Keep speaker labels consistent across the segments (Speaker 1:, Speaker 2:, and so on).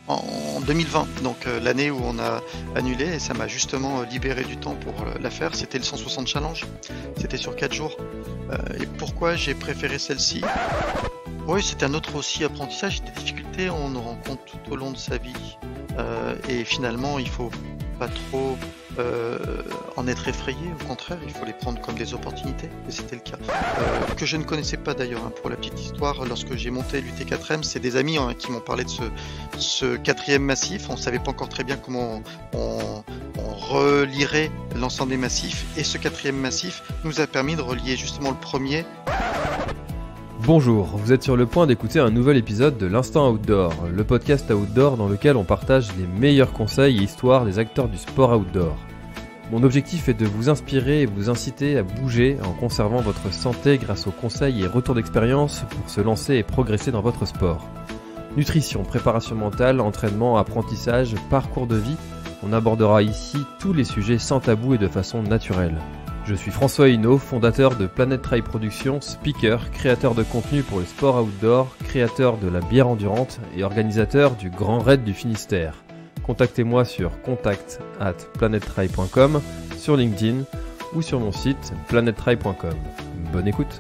Speaker 1: en 2020, donc l'année où on a annulé, et ça m'a justement libéré du temps pour la faire. C'était le 160 challenge, c'était sur 4 jours. Et pourquoi j'ai préféré celle-ci? Oui, c'est un autre aussi apprentissage, des difficultés, on en rencontre tout au long de sa vie. Et finalement, il faut pas trop euh, en être effrayé, au contraire, il faut les prendre comme des opportunités, et c'était le cas. Que je ne connaissais pas d'ailleurs, hein, pour la petite histoire, lorsque j'ai monté l'UT4M, c'est des amis, hein, qui m'ont parlé de ce quatrième massif. On savait pas encore très bien comment on relierait l'ensemble des massifs, et ce quatrième massif nous a permis de relier justement le premier.
Speaker 2: Bonjour, vous êtes sur le point d'écouter un nouvel épisode de l'Instant Outdoor, le podcast outdoor dans lequel on partage les meilleurs conseils et histoires des acteurs du sport outdoor. Mon objectif est de vous inspirer et vous inciter à bouger en conservant votre santé grâce aux conseils et retours d'expérience pour se lancer et progresser dans votre sport. Nutrition, préparation mentale, entraînement, apprentissage, parcours de vie, on abordera ici tous les sujets sans tabou et de façon naturelle. Je suis François Hinault, fondateur de Planet Trail Productions, speaker, créateur de contenu pour le sport outdoor, créateur de la bière endurante et organisateur du Grand Raid du Finistère. Contactez-moi sur contact@planettrail.com, sur LinkedIn ou sur mon site planettrail.com. Bonne écoute.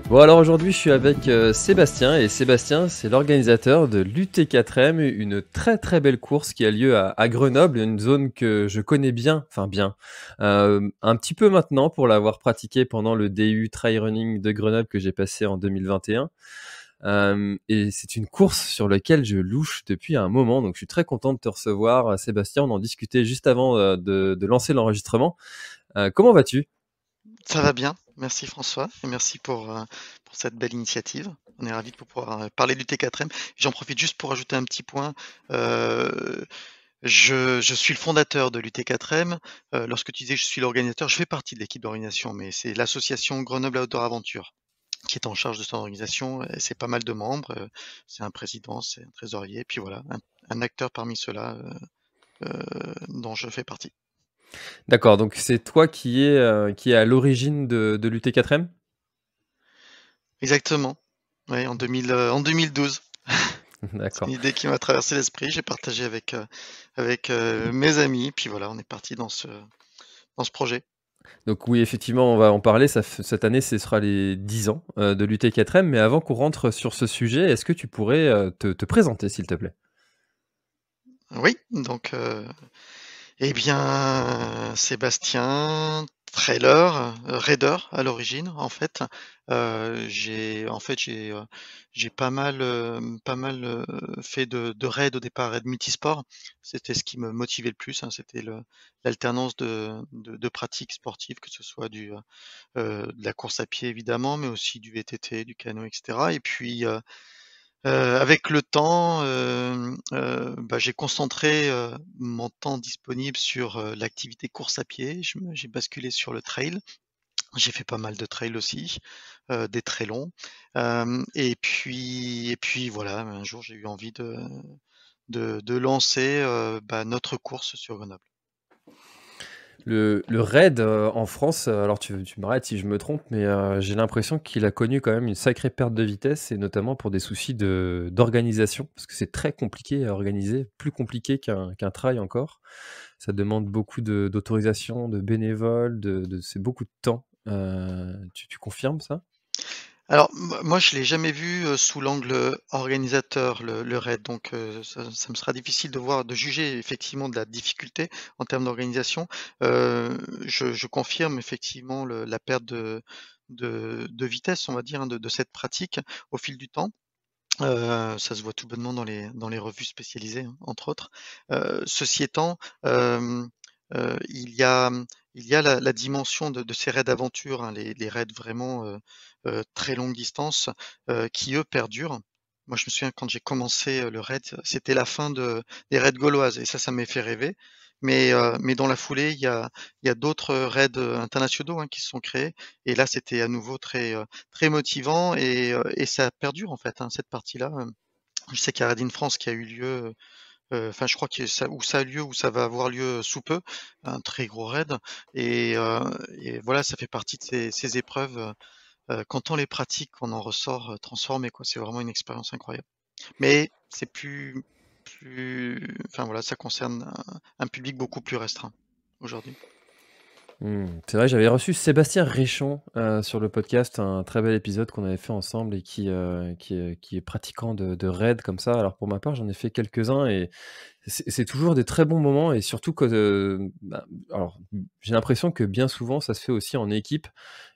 Speaker 2: Bon, alors aujourd'hui je suis avec Sébastien, et Sébastien c'est l'organisateur de l'UT4M, une très très belle course qui a lieu à Grenoble, une zone que je connais bien, un petit peu maintenant pour l'avoir pratiqué pendant le DU Trail Running de Grenoble que j'ai passé en 2021. Et c'est une course sur laquelle je louche depuis un moment, donc je suis très content de te recevoir, Sébastien. On en discutait juste avant de lancer l'enregistrement. Comment vas-tu ?
Speaker 1: Ça va bien, merci François, et merci pour cette belle initiative. On est ravis de pouvoir parler du T4M. J'en profite juste pour ajouter un petit point. Euh, je suis le fondateur de l'UT4M. Lorsque tu disais que je suis l'organisateur, je fais partie de l'équipe d'organisation, mais c'est l'association Grenoble Outdoor Aventure qui est en charge de son organisation. Et c'est pas mal de membres. C'est un président, c'est un trésorier, puis voilà, un acteur parmi ceux-là dont je fais partie.
Speaker 2: D'accord, donc c'est toi qui est à l'origine de l'UT4M ?
Speaker 1: Exactement. Oui, en 2012. C'est
Speaker 2: D'accord.
Speaker 1: une idée qui m'a traversé l'esprit, j'ai partagé avec mes amis, puis voilà, on est parti dans ce projet.
Speaker 2: Donc oui, effectivement, on va en parler. Cette année, ce sera les 10 ans de l'UT4M. Mais avant qu'on rentre sur ce sujet, est-ce que tu pourrais te présenter, s'il te plaît ?
Speaker 1: Oui, donc eh bien Sébastien, trailer, raider à l'origine en fait. J'ai pas mal fait de raids au départ, raids multisports. C'était ce qui me motivait le plus, hein, c'était l'alternance de pratiques sportives, que ce soit de la course à pied évidemment, mais aussi du VTT, du canot, et cetera. Et puis, avec le temps, bah, j'ai concentré, mon temps disponible sur, l'activité course à pied. J'ai basculé sur le trail. J'ai fait pas mal de trails aussi, des très longs. Et puis voilà, un jour j'ai eu envie de lancer, bah, notre course sur Grenoble.
Speaker 2: Le raid en France, alors tu m'arrêtes si je me trompe, mais j'ai l'impression qu'il a connu quand même une sacrée perte de vitesse, et notamment pour des soucis d'organisation, parce que c'est très compliqué à organiser, plus compliqué qu'un trail encore. Ça demande beaucoup d'autorisation, de bénévoles, c'est beaucoup de temps. Tu confirmes ça ?
Speaker 1: Alors, moi, je l'ai jamais vu sous l'angle organisateur, le raid, donc ça me sera difficile de juger effectivement de la difficulté en termes d'organisation. Je confirme effectivement la perte de vitesse, on va dire, hein, de cette pratique au fil du temps. Ça se voit tout bonnement dans les revues spécialisées, hein, entre autres. Ceci étant, il y a, la dimension de ces raids d'aventure, hein, les raids vraiment, très longue distance, qui eux perdurent. Moi, je me souviens quand j'ai commencé, le raid, c'était la fin des raids gauloises, et ça m'avait fait rêver. Mais dans la foulée, il y a d'autres raids, internationaux, hein, qui se sont créés, et là, c'était à nouveau très motivant, et ça perdure en fait, hein, cette partie-là. Je sais qu'il y a Raid in France qui a eu lieu, enfin je crois que ça a lieu ou ça va avoir lieu sous peu, un très gros raid, et voilà, ça fait partie de ces épreuves, quand on les pratique, on en ressort, transformé quoi. C'est vraiment une expérience incroyable. Mais c'est enfin voilà, ça concerne un public beaucoup plus restreint aujourd'hui.
Speaker 2: C'est vrai, j'avais reçu Sébastien Réchon, sur le podcast, un très bel épisode qu'on avait fait ensemble et qui est pratiquant de raid comme ça. Alors pour ma part, j'en ai fait quelques-uns et c'est toujours des très bons moments et surtout que, alors, j'ai l'impression que bien souvent ça se fait aussi en équipe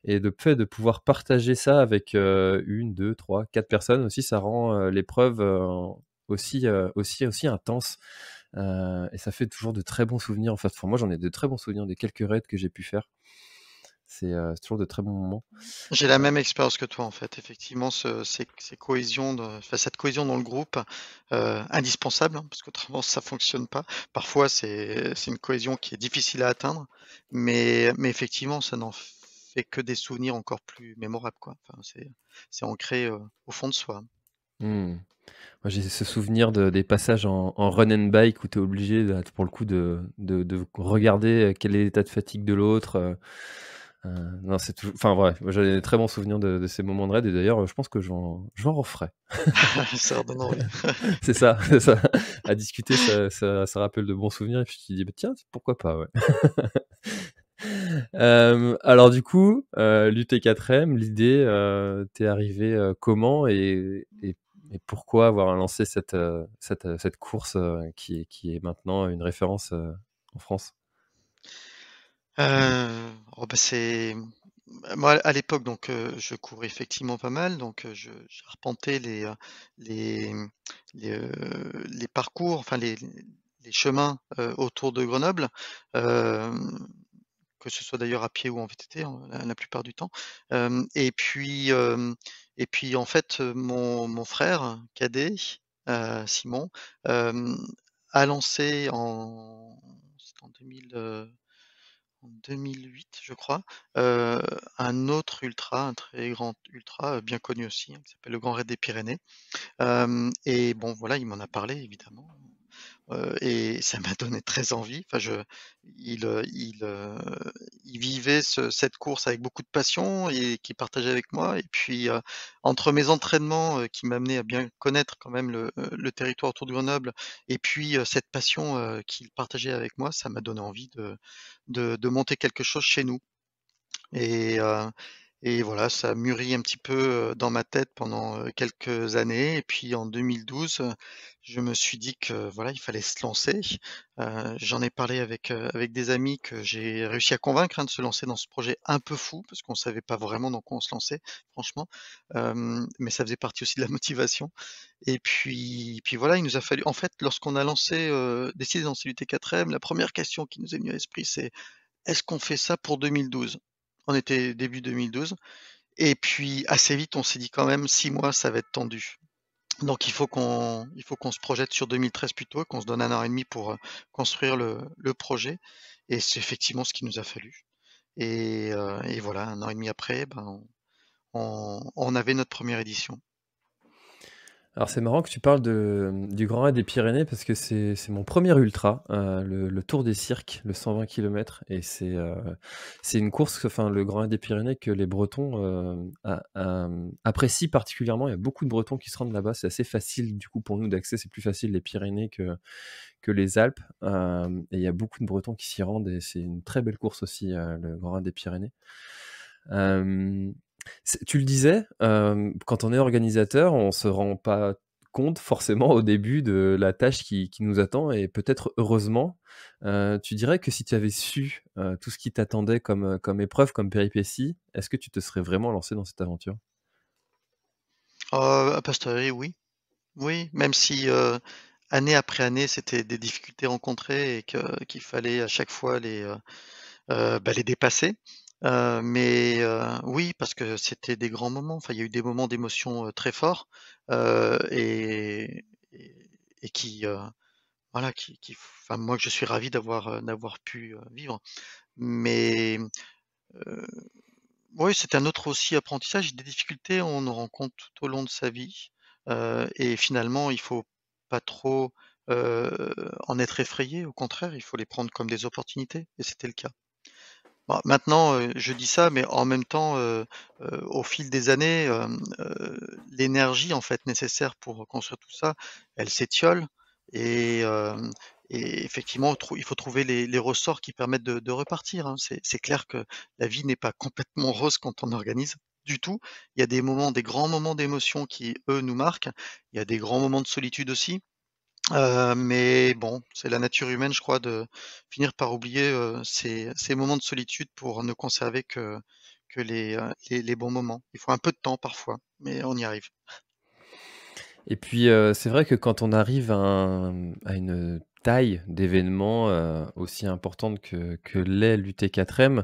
Speaker 2: et le fait de pouvoir partager ça avec, 1, 2, 3, 4 personnes aussi, ça rend, l'épreuve, aussi intense. Et ça fait toujours de très bons souvenirs. En fait, moi, j'en ai de très bons souvenirs des quelques raids que j'ai pu faire. C'est toujours de très bons moments.
Speaker 1: J'ai la même expérience que toi en fait. Effectivement, cette cohésion dans le groupe, indispensable, hein, parce qu'autrement ça fonctionne pas. Parfois c'est une cohésion qui est difficile à atteindre, mais effectivement ça n'en fait que des souvenirs encore plus mémorables, quoi. Enfin c'est ancré, au fond de soi.
Speaker 2: Mmh. Moi, j'ai ce souvenir des passages en run and bike où tu es obligé, pour le coup, de regarder quel est l'état de fatigue de l'autre. Non, c'est toujours. Enfin, ouais, moi, j'ai des très bons souvenirs de ces moments de raid. Et d'ailleurs, je pense que j'en referai.
Speaker 1: Ça redonne envie.
Speaker 2: C'est ça, c'est ça. À discuter, ça rappelle de bons souvenirs. Et puis tu te dis, bah, tiens, pourquoi pas, ouais. Alors du coup, l'UT4M, l'idée, t'es arrivé, comment et pourquoi avoir lancé cette course, qui est maintenant une référence, en France?
Speaker 1: Oh bah, moi à l'époque donc je courais effectivement pas mal donc j'arpentais les, les parcours, enfin les chemins, autour de Grenoble, hem, que ce soit d'ailleurs à pied ou en VTT, hein, la plupart du temps. Et puis en fait, mon frère cadet, Simon, hem, a lancé c'était en 2008, je crois, un autre ultra, un très grand ultra, bien connu aussi, hein, qui s'appelle le Grand Raid des Pyrénées. Et bon, voilà, il m'en a parlé évidemment, et ça m'a donné très envie. Enfin, il, heu, il, heu, il vivait cette course avec beaucoup de passion et qu'il partageait avec moi. Et puis, entre mes entraînements, qui m'amenaient à bien connaître quand même le territoire autour de Grenoble et puis, cette passion, qu'il partageait avec moi, ça m'a donné envie de monter quelque chose chez nous. Et voilà, ça a mûri un petit peu, dans ma tête pendant, quelques années. Et puis en 2012, je me suis dit que voilà, il fallait se lancer. J'en ai parlé avec des amis que j'ai réussi à convaincre, hein, de se lancer dans ce projet un peu fou, parce qu'on savait pas vraiment dans quoi on se lançait, franchement. Mais ça faisait partie aussi de la motivation. Et puis voilà, il nous a fallu en fait, lorsqu'on a décidé de lancer l'UT4M, la première question qui nous est venue à l'esprit, c'est: «Est-ce qu'on fait ça pour 2012?» On était début 2012. Et puis assez vite, on s'est dit quand même 6 mois, ça va être tendu. Donc il faut qu'on se projette sur 2013 plutôt, qu'on se donne 1 an et demi pour, construire le projet. Et c'est effectivement ce qu'il nous a fallu. Et voilà, 1 an et demi après, ben, on avait notre première édition.
Speaker 2: Alors c'est marrant que tu parles du Grand Raid des Pyrénées parce que c'est mon premier ultra, le Tour des Cirques, le 120 kilomètres et c'est une course, enfin le Grand Raid des Pyrénées que les Bretons, apprécient particulièrement. Il y a beaucoup de Bretons qui se rendent là-bas. C'est assez facile du coup pour nous d'accès, c'est plus facile les Pyrénées que les Alpes, et il y a beaucoup de Bretons qui s'y rendent et c'est une très belle course aussi, le Grand Raid des Pyrénées. Tu le disais, quand on est organisateur, on se rend pas compte forcément au début de la tâche qui nous attend et peut-être heureusement. Tu dirais que si tu avais su, tout ce qui t'attendait comme épreuve, comme péripétie, est-ce que tu te serais vraiment lancé dans cette aventure?
Speaker 1: A posteriori, oui. Oui, même si, année après année, c'était des difficultés rencontrées et qu'il fallait à chaque fois bah, les dépasser. Mais oui, parce que c'était des grands moments. Enfin, il y a eu des moments d'émotion, très forts, et qui, voilà, enfin, moi, je suis ravi d'avoir pu, vivre. Mais heu, oui, c'est un autre aussi apprentissage. Des difficultés, on en rencontre tout au long de sa vie, et finalement, il faut pas trop, en être effrayé. Au contraire, il faut les prendre comme des opportunités et c'était le cas. Bah, maintenant, je dis ça, mais en même temps, au fil des années, l'énergie en fait nécessaire pour construire tout ça, elle s'étiole et effectivement il faut trouver les ressorts qui permettent de repartir, hein. C'est clair que la vie n'est pas complètement rose quand on organise, du tout. Il y a des grands moments d'émotion qui, eux, nous marquent. Il y a des grands moments de solitude aussi. Mais bon, c'est la nature humaine, je crois, de finir par oublier, ces moments de solitude pour ne conserver que les bons moments. Il faut un peu de temps parfois, mais on y arrive.
Speaker 2: Et puis, c'est vrai que quand on arrive à une taille d'événement, aussi importante que l'est l'UT4M,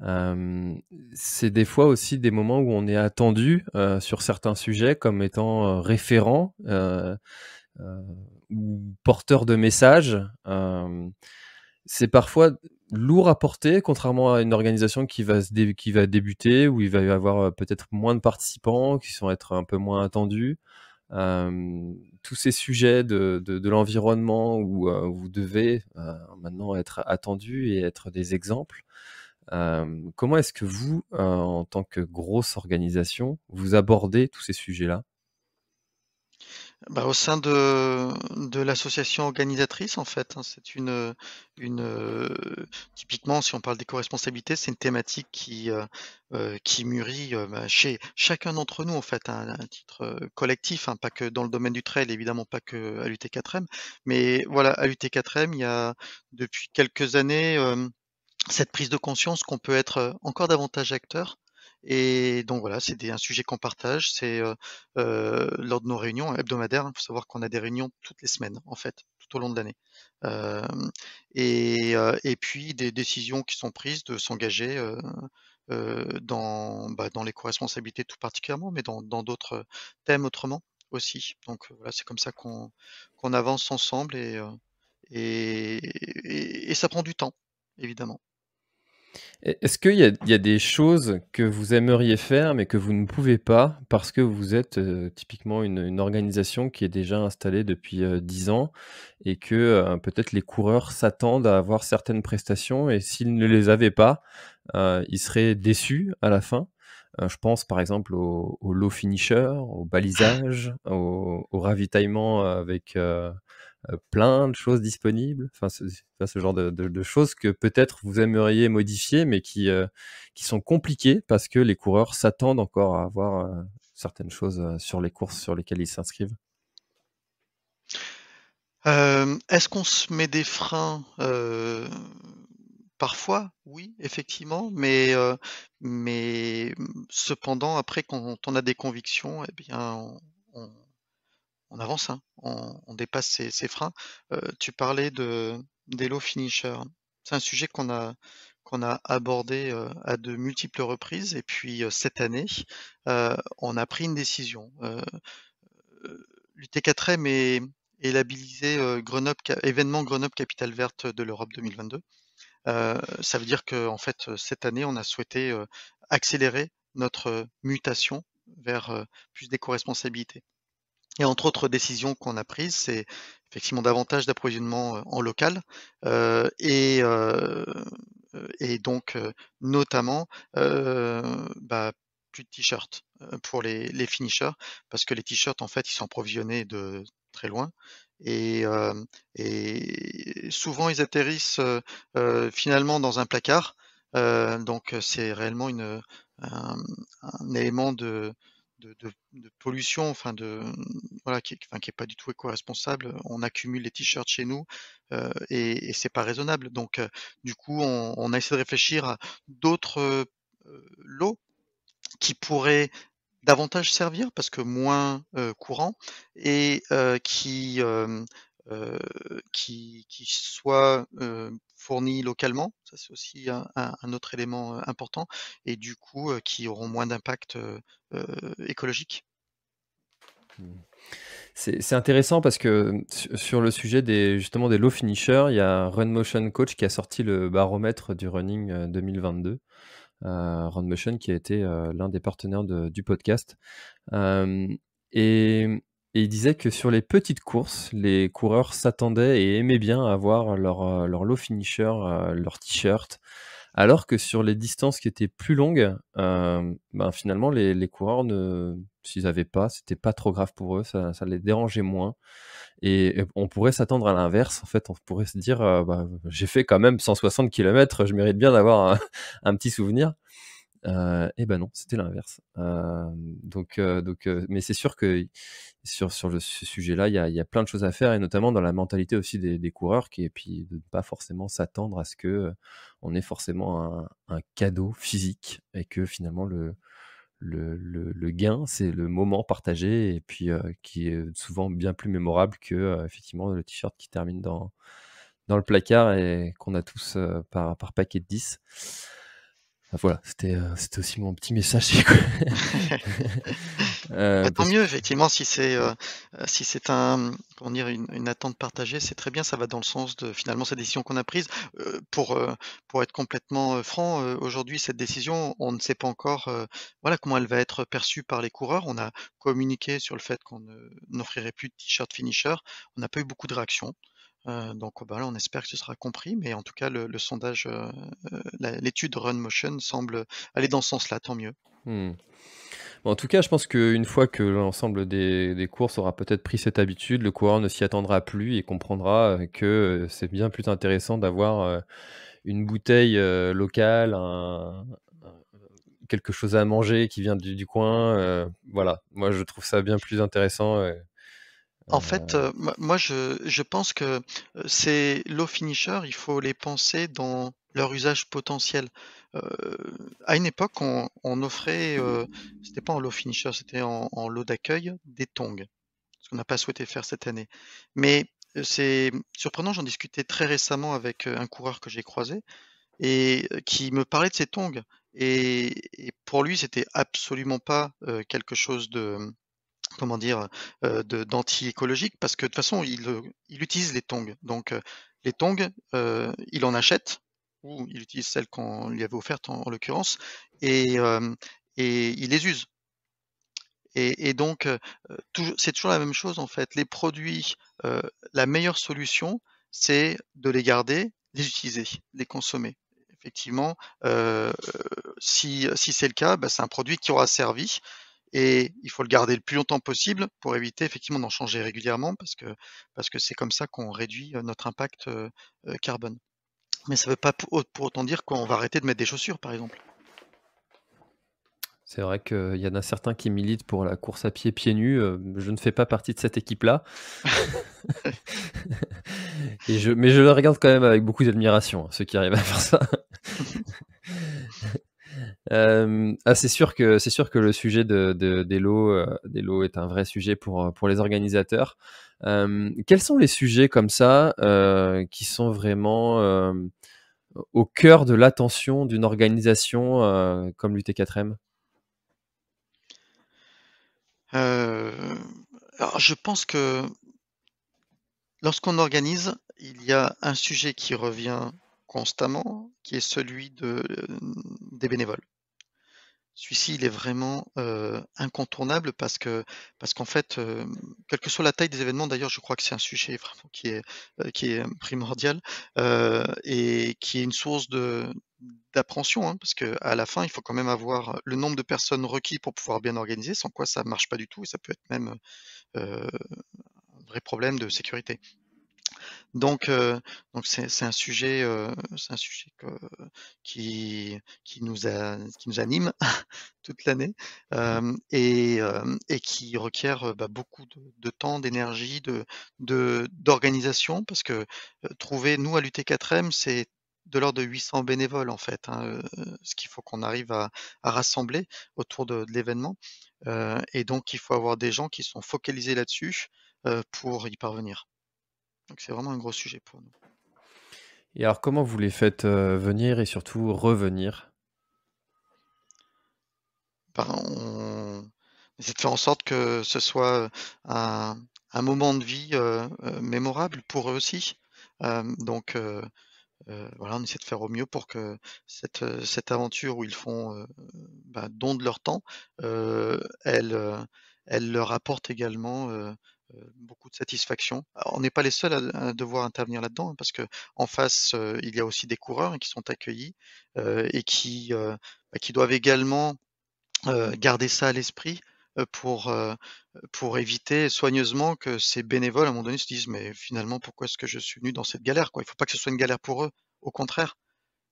Speaker 2: hem, c'est des fois aussi des moments où on est attendu, sur certains sujets comme étant, référent, heu, ou porteur de messages. C'est parfois lourd à porter, contrairement à une organisation qui va débuter, où il va y avoir, peut-être moins de participants, qui vont être un peu moins attendus. Tous ces sujets de l'environnement où, vous devez, maintenant être attendu et être des exemples. Comment est-ce que vous, en tant que grosse organisation, vous abordez tous ces sujets-là?
Speaker 1: Bah, au sein de l'association organisatrice, en fait, hein, c'est typiquement, si on parle d'éco-responsabilité, c'est une thématique qui mûrit, bah, chez chacun d'entre nous, en fait, hein, à un titre, collectif, hein, pas que dans le domaine du trail, évidemment pas qu'à l'UT4M. Mais voilà, à l'UT4M, il y a depuis quelques années, cette prise de conscience qu'on peut être, encore davantage acteur et donc voilà, c'est un sujet qu'on partage, c'est, lors de nos réunions hebdomadaires, hein. Il faut savoir qu'on a des réunions toutes les semaines, en fait, tout au long de l'année. Hem et puis des décisions qui sont prises de s'engager, dans l'éco-responsabilité tout particulièrement, mais dans d'autres, thèmes autrement aussi. Donc, voilà, c'est comme ça qu'on avance ensemble et ça prend du temps, évidemment.
Speaker 2: Est-ce qu'il y a des choses que vous aimeriez faire, mais que vous ne pouvez pas parce que vous êtes, typiquement une organisation qui est déjà installée depuis, 10 ans et que, peut-être les coureurs s'attendent à avoir certaines prestations et s'ils ne les avaient pas, ils seraient déçus à la fin? Je pense par exemple au low finisher, au balisage, au ravitaillement avec, plein de choses disponibles, enfin ce genre de choses que peut-être vous aimeriez modifier, mais qui sont compliquées parce que les coureurs s'attendent encore à avoir, certaines choses, sur les courses sur lesquelles ils s'inscrivent.
Speaker 1: Est-ce qu'on se met des freins? Parfois, oui, effectivement, cependant après quand on a des convictions et bien on on avance, hein, on dépasse ces freins. Tu parlais des low finishers. C'est un sujet qu'on a abordé, à de multiples reprises et puis, cette année, on a pris une décision. L'UT4M est labellisé, Grenoble Ca événement Grenoble Capitale Verte de l'Europe 2022. Ça veut dire qu'en fait, cette année, on a souhaité, accélérer notre, mutation vers, plus d'éco-responsabilité et entre autres décisions qu'on a prises, c'est effectivement davantage d'approvisionnement, en local, et donc notamment, bah, plus de t-shirts, pour les finishers parce que les t-shirts, en fait, ils sont approvisionnés de très loin et souvent ils atterrissent, finalement dans un placard, donc c'est réellement un un élément de pollution, enfin voilà, qui est pas du tout éco-responsable. On accumule les t-shirts chez nous, et c'est pas raisonnable. Donc, du coup, on a essayé de réfléchir à d'autres, lots qui pourraient davantage servir parce que moins, courants et heu, qui soient, fournis localement. Ça, c'est aussi un autre élément, important et du coup, qui auront moins d'impact, écologique.
Speaker 2: Mmh. C'est intéressant parce que, sur le sujet justement des low finishers, il y a Run Motion Coach qui a sorti le baromètre du running, 2022. Run Motion qui a été, l'un des partenaires du podcast. Hem et et il disait que sur les petites courses, les coureurs s'attendaient et aimaient bien avoir leur low finisher, leur t-shirt, Alors que sur les distances qui étaient plus longues, ben, finalement les coureurs s'ils avaient pas, c'était pas trop grave pour eux, ça les dérangeait moins et on pourrait s'attendre à l'inverse. En fait, on pourrait se dire, bah, j'ai fait quand même 160 kilomètres, je mérite bien d'avoir un un petit souvenir. Et ben non, c'était l'inverse. Mais c'est sûr que sur ce sujet-là, il y a plein de choses à faire et notamment dans la mentalité aussi des coureurs et puis de ne pas forcément s'attendre à ce que, on ait forcément un cadeau physique et que finalement le gain, c'est le moment partagé et puis, qui est souvent bien plus mémorable que, effectivement le t-shirt qui termine dans le placard et qu'on a tous, par paquet de 10. Voilà, c'était aussi mon petit message.
Speaker 1: Bah, tant
Speaker 2: Parce
Speaker 1: mieux effectivement si c'est comment dire? Une attente partagée, c'est très bien, ça va dans le sens de finalement cette décision qu'on a prise. Pour être complètement, franc, aujourd'hui cette décision, on ne sait pas encore, voilà comment elle va être perçue par les coureurs. On a communiqué sur le fait qu'on n'offrirait plus de t-shirt finisher. On n'a pas eu beaucoup de réactions, donc bah, là on espère que ce sera compris, mais en tout cas le sondage, l'étude Run Motion semble aller dans ce sens-là, tant mieux.
Speaker 2: mmh. Bon, en tout cas, je pense qu'une fois que l'ensemble des courses aura peut-être pris cette habitude, le coureur ne s'y attendra plus et comprendra, que, c'est bien plus intéressant d'avoir, une bouteille, locale, quelque chose à manger qui vient du coin, voilà. Moi, je trouve ça bien plus intéressant,
Speaker 1: En fait, moi je pense que, ces low finishers, il faut les penser dans leur usage potentiel. Heu, à une époque, on offrait, c'était pas en low finisher, c'était en lot d'accueil, des tongs, ce qu'on n'a pas souhaité faire cette année. Mais, c'est surprenant, j'en discutais très récemment avec, un coureur que j'ai croisé et qui me parlait de ces tongs et pour lui, c'était absolument pas, quelque chose de comment dire? De d'anti-écologique parce que de toute façon il utilise les tongs. Donc, les tongs, il en achète ou il utilise celles qu'on lui avait offertes en l'occurrence et et il les use et donc, c'est toujours la même chose en fait. Les produits, la meilleure solution, c'est de les garder, les utiliser, les consommer. Effectivement, si c'est le cas, bah, c'est un produit qui aura servi et il faut le garder le plus longtemps possible pour éviter effectivement d'en changer régulièrement parce que c'est comme ça qu'on réduit, notre impact, carbone. Mais ça ne veut pas pour autant dire qu'on va arrêter de mettre des chaussures, par exemple.
Speaker 2: c'est vrai qu'il y en a certains qui militent pour la course à pied pieds nus, je ne fais pas partie de cette équipe-là. Mais je le regarde quand même avec beaucoup d'admiration, ceux qui arrivent à faire ça. C'est sûr que le sujet des lots est un vrai sujet pour les organisateurs. Quels sont les sujets comme ça, qui sont vraiment, au cœur de l'attention d'une organisation, comme l'UT4M?
Speaker 1: Heu, alors je pense que lorsqu'on organise, il y a un sujet qui revient constamment, qui est celui des bénévoles. Celui-ci, il est vraiment, incontournable parce qu'en fait, quelle que soit la taille des événements d'ailleurs, je crois que c'est un sujet vraiment qui est primordial, et qui est une source d'appréhension, hein, parce qu'à la fin, il faut quand même avoir le nombre de personnes requis pour pouvoir bien organiser, sans quoi ça marche pas du tout et ça peut être même, un vrai problème de sécurité. Donc c'est un sujet, qui nous anime toute l'année, et qui requiert, bah, beaucoup de temps, d'énergie, d'organisation parce que, trouver nous à l'UT4M, c'est de l'ordre de 800 bénévoles en fait, hein, ce qu'il faut qu'on arrive à rassembler autour de l'événement, et donc il faut avoir des gens qui sont focalisés là-dessus, pour y parvenir. Donc c'est vraiment un gros sujet pour nous.
Speaker 2: Et alors comment vous les faites, venir et surtout revenir?
Speaker 1: Ben, on essaie de faire en sorte que ce soit, un un moment de vie, mémorable pour eux aussi. Donc voilà, on essaie de faire au mieux pour que cette aventure où ils font, bah, don de leur temps, elle leur apporte également, beaucoup de satisfaction. Alors, on n'est pas les seuls à devoir intervenir là-dedans, hein, parce qu'en face, il y a aussi des coureurs, hein, qui sont accueillis, et qui doivent également, garder ça à l'esprit, pour éviter soigneusement que ces bénévoles, à un moment donné, se disent: «Mais finalement, pourquoi est-ce que je suis venu dans cette galère, quoi?» Il faut pas que ce soit une galère pour eux, au contraire.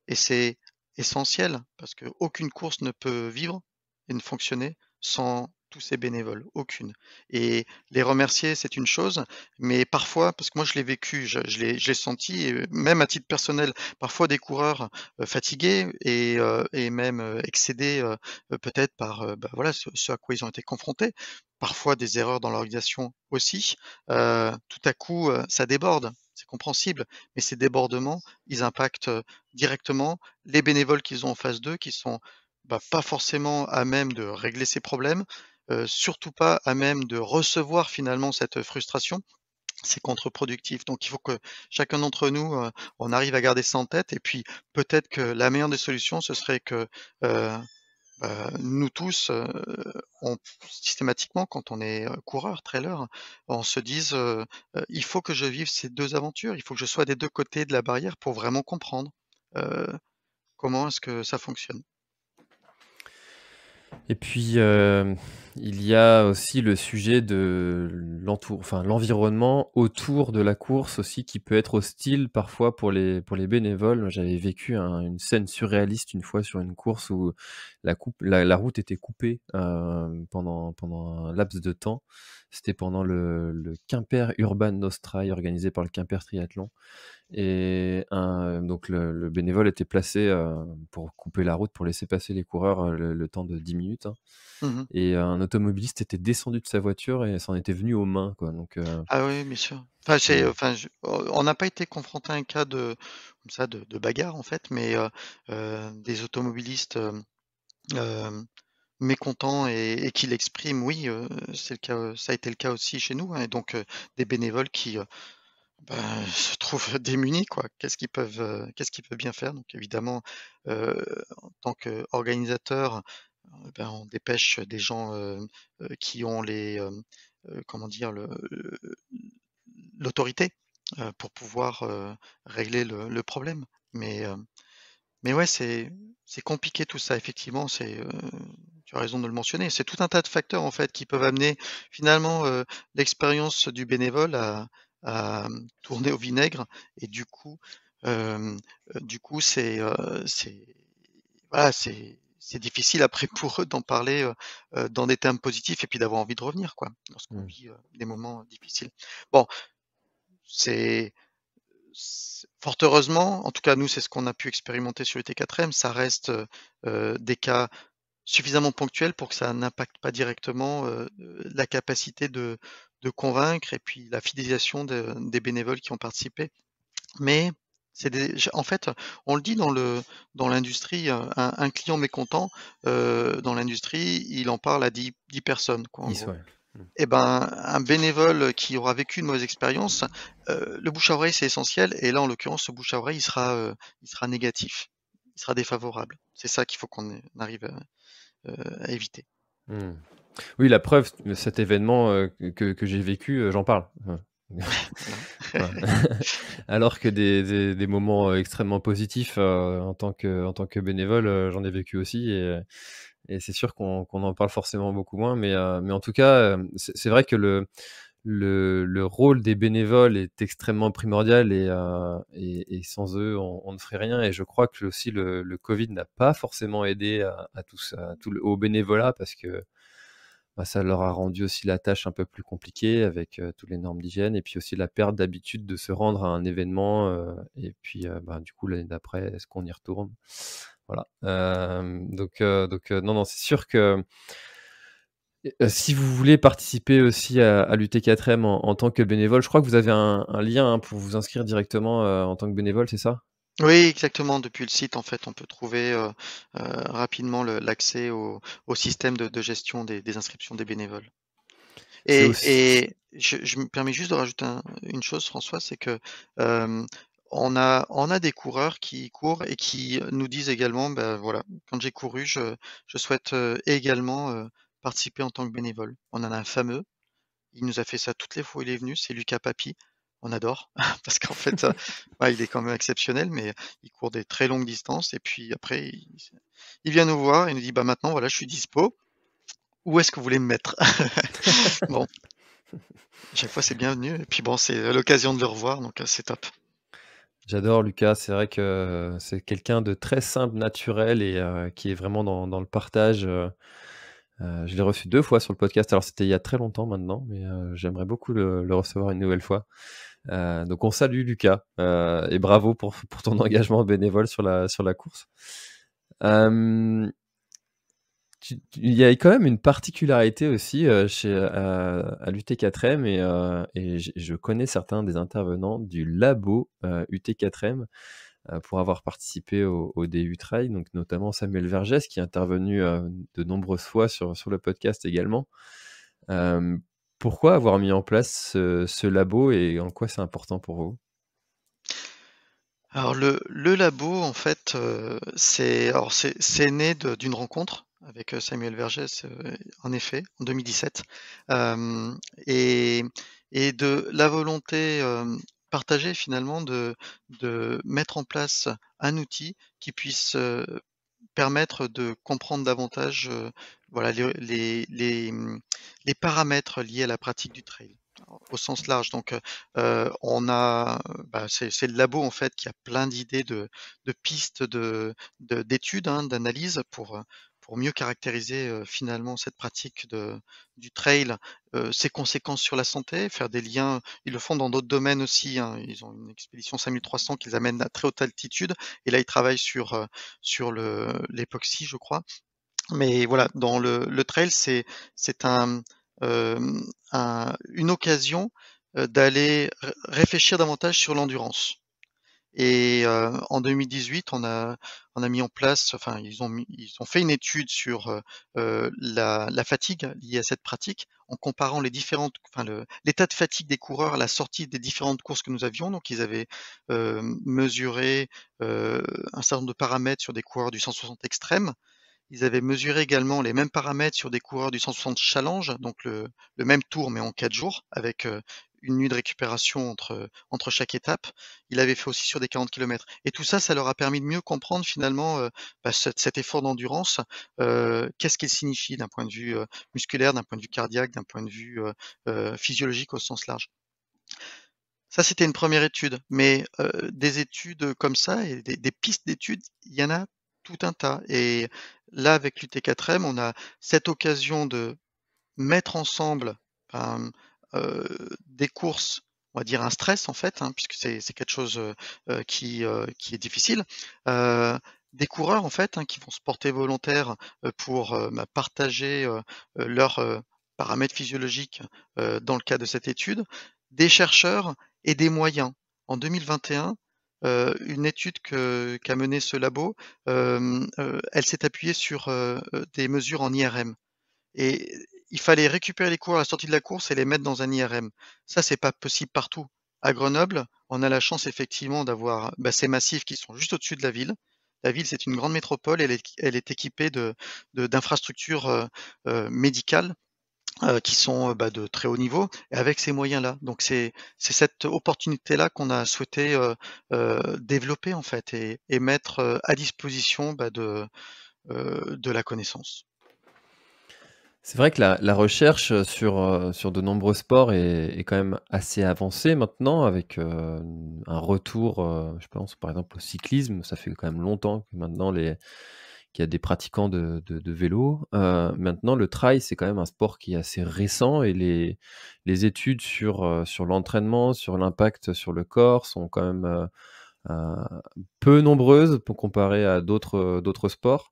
Speaker 1: Et c'est essentiel parce qu'aucune course ne peut vivre et ne fonctionner sans tous ces bénévoles, aucune. Et les remercier, c'est une chose, mais parfois, parce que moi je l'ai vécu, je l'ai senti, même à titre personnel, parfois des coureurs, fatigués et même, excédés, peut-être par, bah, voilà, ce à quoi ils ont été confrontés. Parfois des erreurs dans l'organisation aussi. Tout à coup, ça déborde, c'est compréhensible, mais ces débordements, ils impactent, directement les bénévoles qu'ils ont en face d'eux qui sont, bah, pas forcément à même de régler ces problèmes, surtout pas à même de recevoir finalement cette frustration. C'est contre-productif. Donc il faut que chacun d'entre nous, on arrive à garder ça en tête et puis peut-être que la meilleure des solutions, ce serait que, heu, nous tous, on systématiquement quand on est, coureur, trailer, on se dise, «Il faut que je vive ces 2 aventures, il faut que je sois des 2 côtés de la barrière pour vraiment comprendre, heu, comment est-ce que ça fonctionne?»
Speaker 2: Et puis, il y a aussi le sujet de l'environnement autour de la course aussi qui peut être hostile parfois pour les bénévoles. J'avais vécu une scène surréaliste une fois sur une course où la route était coupée, pendant un laps de temps. C'était pendant le Quimper Urban Nostra organisé par le Quimper Triathlon. Et donc le bénévole était placé, pour couper la route, pour laisser passer les coureurs, le temps de 10 minutes, hein,
Speaker 1: Mmh.
Speaker 2: et un automobiliste était descendu de sa voiture et s'en était venu aux mains, quoi, donc
Speaker 1: Ah oui, bien sûr. Enfin,
Speaker 2: c'est
Speaker 1: on n'a pas été confronté à un cas comme ça de bagarre en fait, mais des automobilistes, hem, mécontents et qui l'expriment, oui, c'est le cas, ça a été le cas aussi chez nous, hein, et donc des bénévoles qui, se trouvent démunis quoi. Qu'est-ce qu'ils peuvent bien faire? Donc évidemment, en tant qu'organisateur, on dépêche des gens, qui ont comment dire? L'autorité, pour pouvoir, régler le problème. Mais, mais ouais, c'est compliqué tout ça effectivement, tu as raison de le mentionner. C'est tout un tas de facteurs en fait qui peuvent amener finalement, l'expérience du bénévole tourner au vinaigre et hem, du coup c'est voilà, c'est difficile après pour eux d'en parler, dans des termes positifs et puis d'avoir envie de revenir quoi, lorsqu'on
Speaker 2: mmh.
Speaker 1: vit, des moments difficiles. Bon, c'est fort heureusement, en tout cas nous, c'est ce qu'on a pu expérimenter sur le T4M, ça reste, des cas suffisamment ponctuels pour que ça n'impacte pas directement, la capacité de convaincre et puis la fidélisation des bénévoles qui ont participé. Mais c'est des j en fait, on le dit dans l'industrie, un client mécontent, dans l'industrie, il en parle à dix personnes quoi, en
Speaker 2: Ils
Speaker 1: gros.
Speaker 2: ouais. Mmh.
Speaker 1: Et ben, un bénévole qui aura vécu une mauvaise expérience, le bouche à oreille, c'est essentiel et là, en l'occurrence, ce bouche à oreille, il sera négatif, il sera défavorable. C'est ça qu'il faut on arrive à éviter.
Speaker 2: Mmh. Oui, la preuve, cet événement, que j'ai vécu, j'en parle.
Speaker 1: Voilà.
Speaker 2: Voilà. Alors que des moments, extrêmement positifs, en tant que bénévole, j'en ai vécu aussi et c'est sûr qu'on en parle forcément beaucoup moins, mais en tout cas, c'est vrai que le rôle des bénévoles est extrêmement primordial et sans eux, on ne ferait rien et je crois que aussi le covid n'a pas forcément aidé à tout ça, au bénévolat parce que, bah, ça leur a rendu aussi la tâche un peu plus compliquée avec, toutes les normes d'hygiène et puis aussi la perte d'habitude de se rendre à un événement, et puis, bah, du coup l'année d'après, est-ce qu'on y retourne? Voilà, non, non, c'est sûr que si vous voulez participer aussi à l'UT4M en tant que bénévole, je crois que vous avez un lien, hein, pour vous inscrire directement, en tant que bénévole, c'est ça?
Speaker 1: Oui, exactement, depuis le site, en fait, on peut trouver, rapidement l'accès au système de gestion des inscriptions des bénévoles.
Speaker 2: C'est aussi
Speaker 1: Et je me permets juste de rajouter une chose François, c'est que, hem, on a des coureurs qui courent et qui nous disent également: «Bah, voilà, quand j'ai couru, je souhaite, également, participer en tant que bénévole». On en a un fameux, Il nous a fait ça toutes les fois où il est venu, c'est Lucas Papi. On adore parce qu'en fait, ouais, il est quand même exceptionnel, mais il court des très longues distances et puis après il vient nous voir, il nous dit: «Bah, maintenant voilà, je suis dispo, où est-ce que vous voulez me mettre?» Bon, à chaque fois c'est bienvenu et puis bon, c'est l'occasion de le revoir donc c'est top.
Speaker 2: J'adore Lucas, c'est vrai que c'est quelqu'un de très simple, naturel et qui est vraiment dans le partage. Je l'ai reçu 2 fois sur le podcast. Alors c'était il y a très longtemps maintenant, mais j'aimerais beaucoup le recevoir une nouvelle fois. Donc on salue Lucas, et bravo pour ton engagement bénévole sur la course. Hem il y a quand même une particularité aussi, à l'UT4M et je connais certains des intervenants du labo, UT4M, pour avoir participé au DU Trail, donc notamment Samuel Vergès qui est intervenu, de nombreuses fois sur le podcast également. Hem, Pourquoi avoir mis en place ce labo et en quoi c'est important pour vous?
Speaker 1: Alors le labo en fait, c'est né d'une rencontre avec, Samuel Vergès, en effet, en 2017. Hem et et de la volonté, partagée finalement de mettre en place un outil qui puisse, permettre de comprendre davantage, voilà les paramètres liés à la pratique du trail, au sens large. Donc, on a, bah, c'est le labo en fait qui a plein d'idées de pistes d'études, hein, d'analyses pour mieux caractériser, finalement cette pratique du trail, ses conséquences sur la santé, faire des liens. Ils le font dans d'autres domaines aussi, hein. Ils ont une expédition 5300 qu'ils amènent à très haute altitude et là ils travaillent sur l'époxy, je crois. Mais voilà, dans le trail, c'est une occasion, d'aller réfléchir davantage sur l'endurance. Et en 2018, on a mis en place, enfin ils ont fait une étude sur, la fatigue liée à cette pratique, en comparant les différentes enfin l'état de fatigue des coureurs à la sortie des différentes courses que nous avions. Donc ils avaient, mesuré, un certain nombre de paramètres sur des coureurs du 160 extrême. Ils avaient mesuré également les mêmes paramètres sur des coureurs du 160 challenge, donc le même tour mais en 4 jours avec, une nuit de récupération entre chaque étape. Il avait fait aussi sur des 40 kilomètres et tout ça, ça leur a permis de mieux comprendre finalement, bah, cet effort d'endurance, qu'est-ce qu'il signifie d'un point de vue, musculaire, d'un point de vue cardiaque, d'un point de vue, physiologique au sens large. Ça, c'était une première étude, mais des études, comme ça et des pistes d'études, il y en a tout un tas et là, avec l'UT4M, on a cette occasion de mettre ensemble, hem, des courses, on va dire un stress en fait, hein, puisque c'est quelque chose, qui est difficile. Heu, des coureurs en fait, hein, qui vont se porter volontaires, pour, bah, partager, leurs, paramètres physiologiques, dans le cadre de cette étude. Des chercheurs et des moyens. En 2021, une étude qu'a menée ce labo, elle s'est appuyée sur, des mesures en IRM. Et il fallait récupérer les coureurs à la sortie de la course et les mettre dans un IRM. Ça, c'est pas possible partout. À Grenoble, on a la chance effectivement d'avoir, bah, ces massifs qui sont juste au-dessus de la ville. La ville, c'est une grande métropole, elle est équipée d'infrastructures, médicales, qui sont, bah, de très haut niveau et avec ces moyens-là. Donc c'est cette opportunité-là qu'on a souhaité, développer en fait et mettre, à disposition, bah, de la connaissance.
Speaker 2: C'est vrai que la recherche, sur de nombreux sports est quand même assez avancée maintenant avec, un retour, je pense par exemple au cyclisme. Ça fait quand même longtemps que maintenant qu'il y a des pratiquants de vélo. Maintenant le trail, c'est quand même un sport qui est assez récent et les études sur l'entraînement, sur l'impact sur le corps sont quand même, peu nombreuses pour comparer à d'autres sports.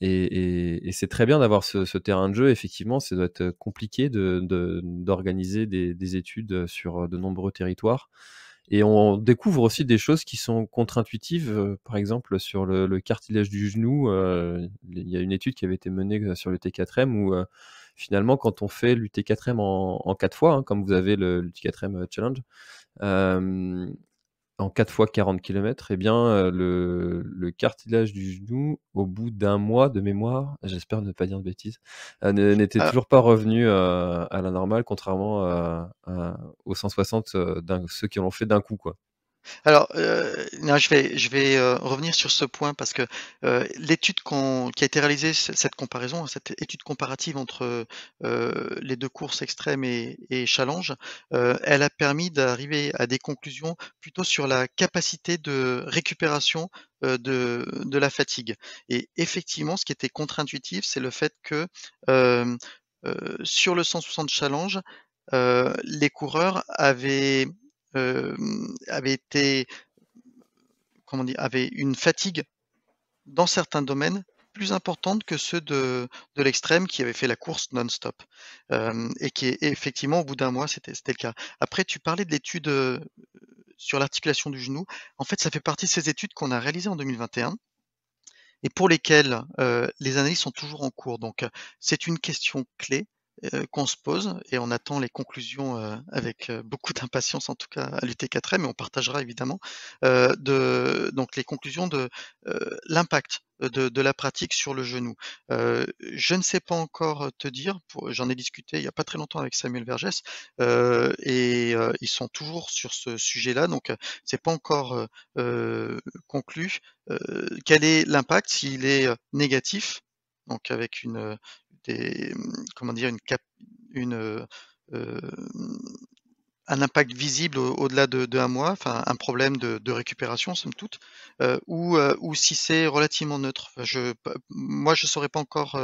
Speaker 2: Et c'est très bien d'avoir ce terrain de jeu. Effectivement, ça doit être compliqué d'organiser des études sur de nombreux territoires et on découvre aussi des choses qui sont contre-intuitives, par exemple sur le cartilage du genou, il y a une étude qui avait été menée, sur le T4M où, finalement quand on fait l'UT4M en 4 fois, hein, comme vous avez le l'UT4M Challenge, hem en 4 fois 40 km, eh bien, le cartilage du genou, au bout d'un mois de mémoire, j'espère ne pas dire de bêtises, n'était
Speaker 1: Alors
Speaker 2: toujours pas revenu à la normale, contrairement aux 160 ceux qui l'ont fait d'un coup, quoi.
Speaker 1: Alors, non, je vais revenir sur ce point parce que, l'étude qui a été réalisée, cette comparaison, hein, cette étude comparative entre, les 2 courses extrêmes et challenge, elle a permis d'arriver à des conclusions plutôt sur la capacité de récupération, de la fatigue et effectivement, ce qui était contre-intuitif, c'est le fait que, hem, sur le 160 challenge, les coureurs avaient été comment dire? Avaient une fatigue dans certains domaines plus importante que ceux de l'extrême qui avait fait la course non-stop. Et qui est effectivement au bout d'un mois, c'était le cas. Après tu parlais de l'étude, sur l'articulation du genou. En fait, ça fait partie de ces études qu'on a réalisées en 2021 et pour lesquelles, les analyses sont toujours en cours. Donc, c'est une question clé, qu'on se pose et on attend les conclusions, avec, beaucoup d'impatience en tout cas à l'UT4M et on partagera évidemment, de donc les conclusions de, l'impact, de la pratique sur le genou. Je ne sais pas encore, te dire, j'en ai discuté il y a pas très longtemps avec Samuel Vergès, ils sont toujours sur ce sujet-là donc, c'est pas encore, conclu. Quel est l'impact? S'il est, négatif, donc avec comment dire? Une, hem, un impact visible au-delà de 1 mois, enfin un problème de récupération somme toute, ou si c'est relativement neutre. Enfin moi je saurais pas encore,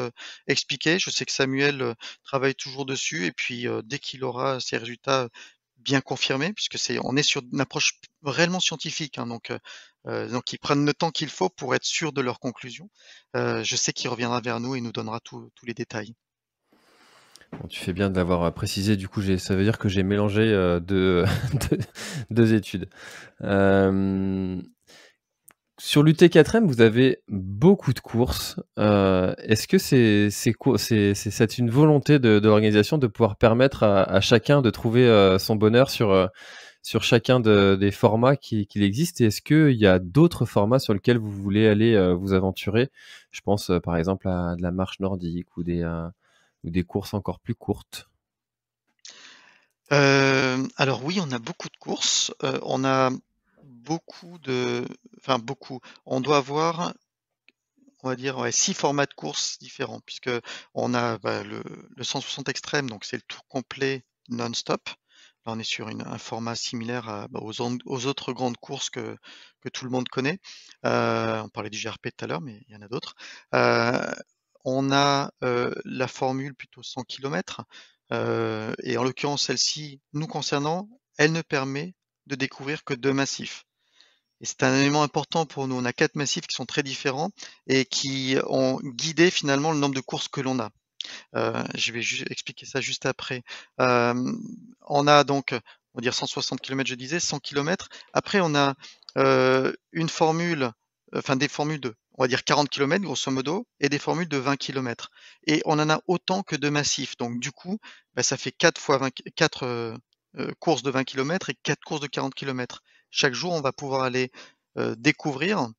Speaker 1: expliquer. Je sais que Samuel, travaille toujours dessus et puis, dès qu'il aura ses résultats bien confirmés, puisque on est sur une approche réellement scientifique, hein, donc ils prennent le temps qu'il faut pour être sûrs de leurs conclusions. Je sais qu'il reviendra vers nous et nous donnera tous les détails.
Speaker 2: Bon, tu fais bien de l'avoir, précisé, du coup, ça veut dire que j'ai mélangé, 2, deux 2 études. Hem Sur l'UT4M, vous avez beaucoup de courses. Est-ce que c'est une volonté de l'organisation de pouvoir permettre à chacun de trouver, son bonheur sur chacun des formats qu'il existe? Et est-ce qu'il y a d'autres formats sur lesquels vous voulez aller, vous aventurer? Je pense, par exemple à de la marche nordique ou des courses encore plus courtes.
Speaker 1: Alors oui, on a beaucoup de courses, on a beaucoup de enfin beaucoup, on doit avoir, on va dire, ouais, 6 formats de courses différents puisque on a, bah, le 160 extrême, donc c'est le tour complet non-stop. Là, on est sur un format similaire bah, aux autres grandes courses que tout le monde connaît. On parlait du GRP tout à l'heure, mais il y en a d'autres. Heu, on a, la formule plutôt 100 kilomètres, et en l'occurrence celle-ci, nous concernant, elle ne permet de découvrir que 2 massifs. Et c'est un élément important pour nous. On a 4 massifs qui sont très différents et qui ont guidé finalement le nombre de courses que l'on a. Je vais expliquer ça juste après. Hem, on a donc, on va dire 160 kilomètres je disais, 100 kilomètres. Après on a, une formule, enfin des formules de, on va dire 40 kilomètres grosso modo et des formules de 20 kilomètres et on en a autant que de massifs. Donc du coup, bah, ça fait 4 fois 20 k 4, courses de 20 kilomètres et 4 courses de 40 kilomètres. Chaque jour, on va pouvoir aller, découvrir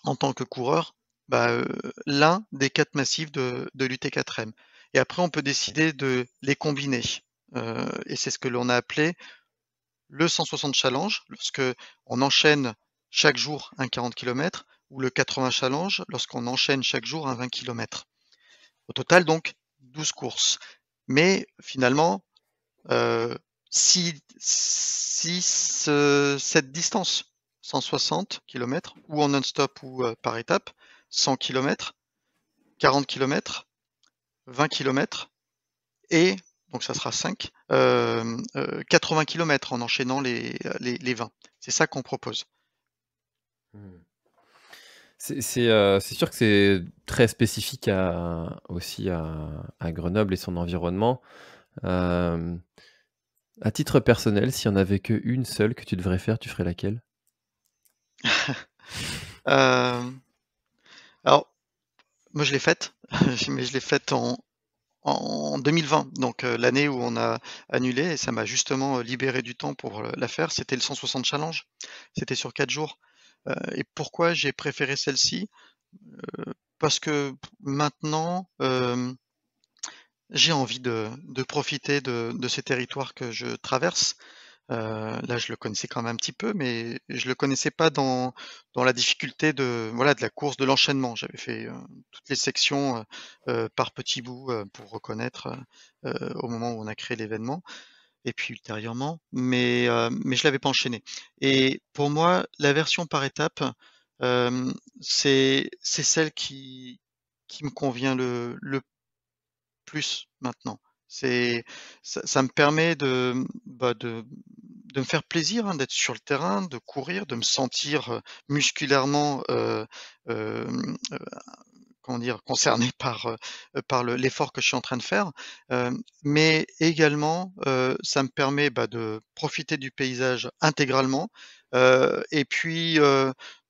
Speaker 1: en tant que coureur, bah, l'un des 4 massifs de l'UT4M et après on peut décider de les combiner, et c'est ce que l'on a appelé le 160 challenge, lorsque on enchaîne chaque jour un 40 kilomètres ou le 80 challenge lorsqu'on enchaîne chaque jour un 20 kilomètres. Au total donc 12 courses. Mais finalement, heu, si cette distance, 160 kilomètres ou en non-stop ou, par étape, 100 kilomètres, 40 kilomètres, 20 kilomètres et donc ça sera 5, 80 kilomètres en enchaînant les 20. C'est ça qu'on propose.
Speaker 2: Mmh. C'est sûr que c'est très spécifique aussi à Grenoble et son environnement. Hem, à titre personnel, s'il y en avait qu'une seule que tu devrais faire, tu ferais laquelle?
Speaker 1: Hem, alors moi je l'ai faite, mais je l'ai faite en en 2020, donc l'année où on a annulé et ça m'a justement, libéré du temps pour, la faire. C'était le 160 challenge. C'était sur 4 jours, et pourquoi j'ai préféré celle-ci? Parce que maintenant, j'ai envie de profiter de ces territoires que je traverse. Là, je le connaissais quand même un petit peu, mais je le connaissais pas dans la difficulté de voilà, de la course, de l'enchaînement. J'avais fait, toutes les sections, par petits bouts, pour reconnaître, au moment où on a créé l'événement et puis ultérieurement, mais je l'avais pas enchaîné et pour moi, la version par étapes, c'est celle qui me convient le plus maintenant. C'est ça me permet de me faire plaisir, hein, d'être sur le terrain, de courir, de me sentir, musculairement, heu, comment dire? Concerné par l'effort que je suis en train de faire, mais également, ça me permet, de profiter du paysage intégralement, et puis,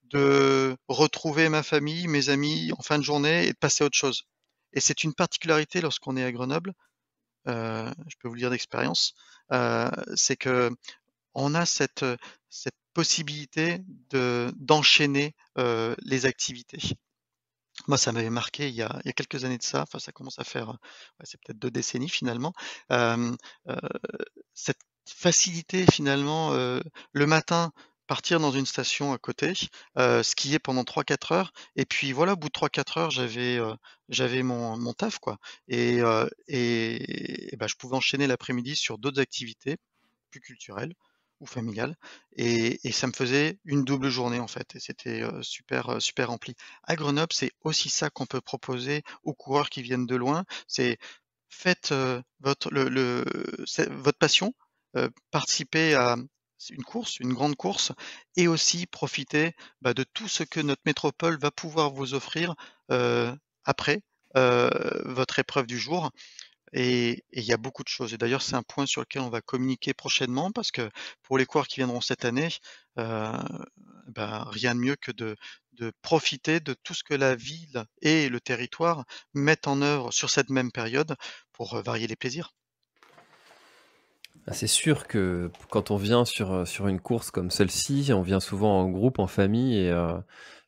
Speaker 1: de retrouver ma famille, mes amis en fin de journée et de passer à autre chose et c'est une particularité lorsqu'on est à Grenoble, je peux vous le dire d'expérience, c'est qu'on a cette possibilité d'enchaîner, les activités. Moi, ça m'avait marqué il y a quelques années de ça, enfin ça commence à faire, ouais, c'est peut-être 2 décennies finalement, hem, heu, cette facilité finalement, le matin, partir dans une station à côté, skier pendant 3-4 heures et puis voilà, au bout de 3-4 heures, j'avais mon taf quoi et je pouvais enchaîner l'après-midi sur d'autres activités plus culturelles ou familiales et ça me faisait une double journée en fait et c'était, super rempli. À Grenoble, c'est aussi ça qu'on peut proposer aux coureurs qui viennent de loin. C'est faites, votre passion, participez à une course, une grande course et aussi profitez, de tout ce que notre métropole va pouvoir vous offrir, après, heu, votre épreuve du jour et il y a beaucoup de choses et d'ailleurs, c'est un point sur lequel on va communiquer prochainement parce que pour les coureurs qui viendront cette année, heu, rien de mieux que de profiter de tout ce que la ville et le territoire mettent en œuvre sur cette même période pour, varier les plaisirs.
Speaker 2: Ah, c'est sûr que quand on vient sur une course comme celle-ci, on vient souvent en groupe, en famille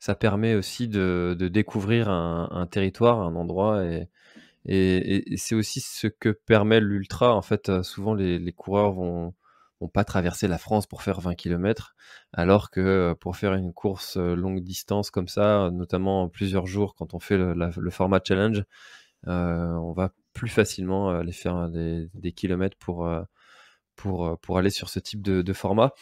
Speaker 2: ça permet aussi de découvrir un territoire, un endroit et c'est aussi ce que permet l'ultra. En fait, souvent les coureurs vont pas traverser la France pour faire 20 kilomètres, alors que, pour faire une course, longue distance comme ça, notamment en plusieurs jours quand on fait le format challenge, on va plus facilement, aller faire des kilomètres pour aller sur ce type de format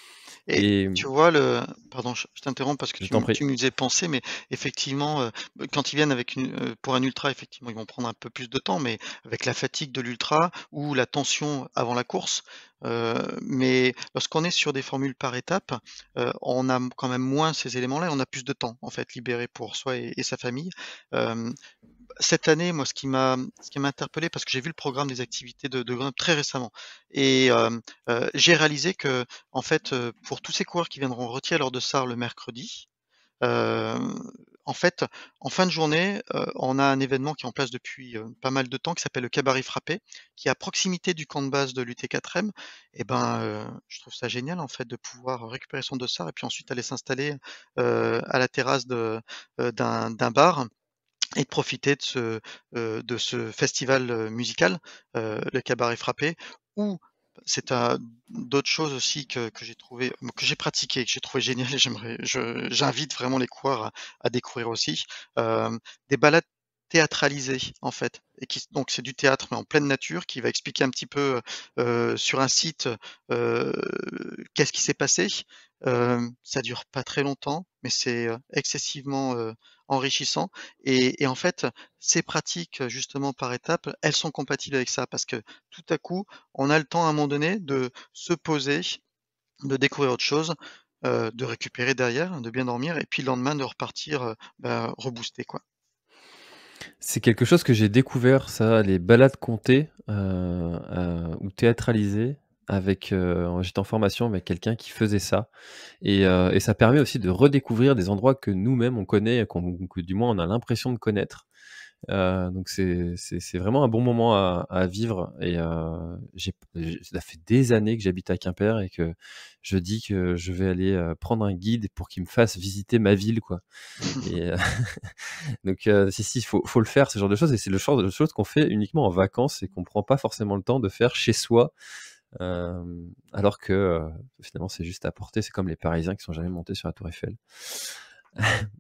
Speaker 1: Et
Speaker 2: et
Speaker 1: tu vois le pardon, je t'interromps parce que
Speaker 2: je t'en prie.
Speaker 1: tu me faisais penser, mais effectivement, quand ils viennent avec pour un ultra, effectivement, ils vont prendre un peu plus de temps, mais avec la fatigue de l'ultra ou la tension avant la course, mais lorsqu'on est sur des formules par étapes, on a quand même moins ces éléments-là et on a plus de temps, en fait, libéré pour soi et sa famille. Hem, Cette année, moi, ce qui m'a interpellé parce que j'ai vu le programme des activités de Grenoble très récemment et j'ai réalisé que en fait, pour tous ces coureurs qui viendront retirer leur dossard le mercredi, hem, en fait, en fin de journée, on a un événement qui est en place depuis, pas mal de temps qui s'appelle le Cabaret Frappé, qui est à proximité du camp de base de l'UT4M et je trouve ça génial, en fait, de pouvoir récupérer son dossard et puis ensuite aller s'installer, à la terrasse d'un bar et de profiter de ce festival, musical, le Cabaret Frappé, où c'est un d'autres choses aussi que j'ai trouvé que j'ai pratiqué, que j'ai trouvé génial et j'invite vraiment les coureurs à découvrir aussi, des balades théâtralisées, en fait et donc c'est du théâtre, mais en pleine nature, qui va expliquer un petit peu, sur un site, heu, qu'est-ce qui s'est passé. Ça dure pas très longtemps, mais c'est, excessivement, enrichissant et en fait, ces pratiques, justement par étapes, elles sont compatibles avec ça parce que tout à coup, on a le temps à un moment donné de se poser, de découvrir autre chose, de récupérer derrière, de bien dormir et puis le lendemain de repartir, reboosté quoi.
Speaker 2: C'est quelque chose que j'ai découvert ça, les balades contées, ou théâtralisées avec, j'étais en formation avec quelqu'un qui faisait ça et ça permet aussi de redécouvrir des endroits que nous-mêmes on connaît, que du moins on a l'impression de connaître Donc c'est vraiment un bon moment à vivre et ça fait des années que j'habite à Quimper et que je dis que je vais aller, prendre un guide pour qu'il me fasse visiter ma ville, quoi et donc si, faut le faire, ce genre de choses et c'est le genre de choses qu'on fait uniquement en vacances et qu'on prend pas forcément le temps de faire chez soi, alors que, finalement, c'est juste à portée. C'est comme les Parisiens qui sont jamais montés sur la tour Eiffel.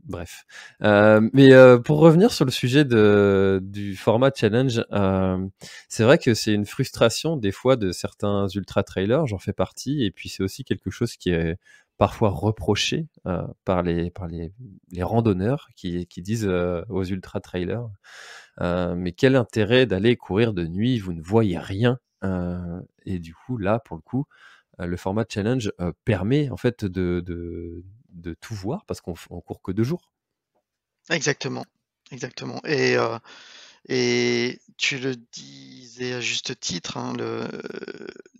Speaker 2: Bref. Mais pour revenir sur le sujet du format challenge, c'est vrai que c'est une frustration des fois de certains ultra-trailers, j'en fais partie, et puis c'est aussi quelque chose qui est parfois reproché par les randonneurs qui disent aux ultra-trailers mais quel intérêt d'aller courir de nuit, vous ne voyez rien. Et du coup, là, pour le coup, le format challenge permet en fait de tout voir parce on court que 2 jours.
Speaker 1: Exactement, exactement et tu le disais à juste titre, hein,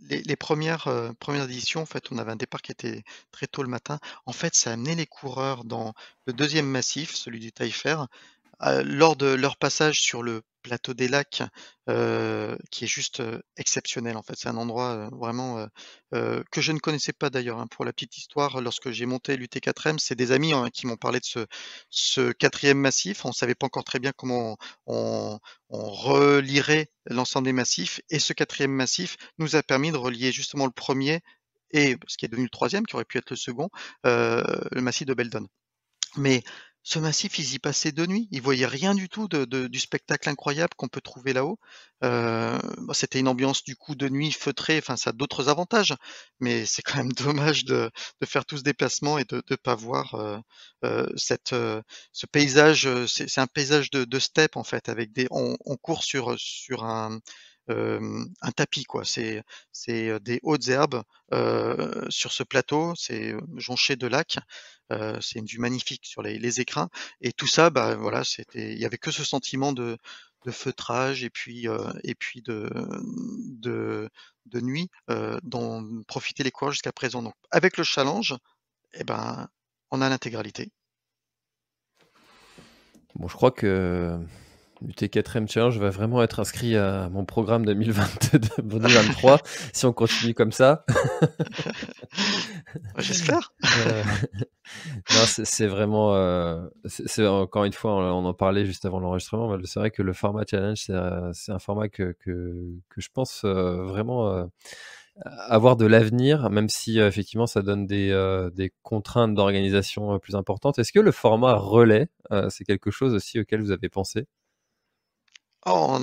Speaker 1: les 1res éditions, en fait, on avait un départ qui était très tôt le matin. En fait, ça a amené les coureurs dans le 2e massif, celui du Taillefer, lors de leur passage sur le plateau des Lacs, qui est juste, exceptionnel, en fait. C'est un endroit, vraiment, que je ne connaissais pas d'ailleurs, hein. Pour la petite histoire, lorsque j'ai monté l'UT4M, c'est des amis, hein, qui m'ont parlé de ce 4e massif. On ne savait pas encore très bien comment on relierait l'ensemble des massifs et ce 4e massif nous a permis de relier justement le 1er et ce qui est devenu le 3e, qui aurait pu être le second, le massif de Beldon. Mais ce massif, ils y passaient 2 nuits. Ils voyaient rien du tout du spectacle incroyable qu'on peut trouver là-haut. C'était une ambiance du coup de nuit feutrée, enfin ça a d'autres avantages, mais c'est quand même dommage de faire tout ce déplacement et de pas voir, ce paysage, c'est un paysage de steppe en fait avec des on court sur un tapis quoi. C'est des hautes herbes, sur ce plateau, c'est, jonché de lacs. C'est une vue magnifique sur les écrins et tout ça, bah, voilà, il y avait que ce sentiment de feutrage et puis de de nuit, dont profitaient les coureurs jusqu'à présent. Donc avec le challenge et ben, on a l'intégralité.
Speaker 2: Bon, je crois que l'UT4M Challenge va vraiment être inscrit à mon programme 2022-2023 si on continue comme ça.
Speaker 1: J'espère.
Speaker 2: Heu, non, c'est vraiment, c'est encore une fois, on en parlait juste avant l'enregistrement, mais c'est vrai que le format challenge, c'est un format que je pense, vraiment, avoir de l'avenir, même si, effectivement, ça donne des contraintes d'organisation, plus importantes. Est-ce que le format relais, c'est quelque chose aussi auquel vous avez pensé?
Speaker 1: Oh,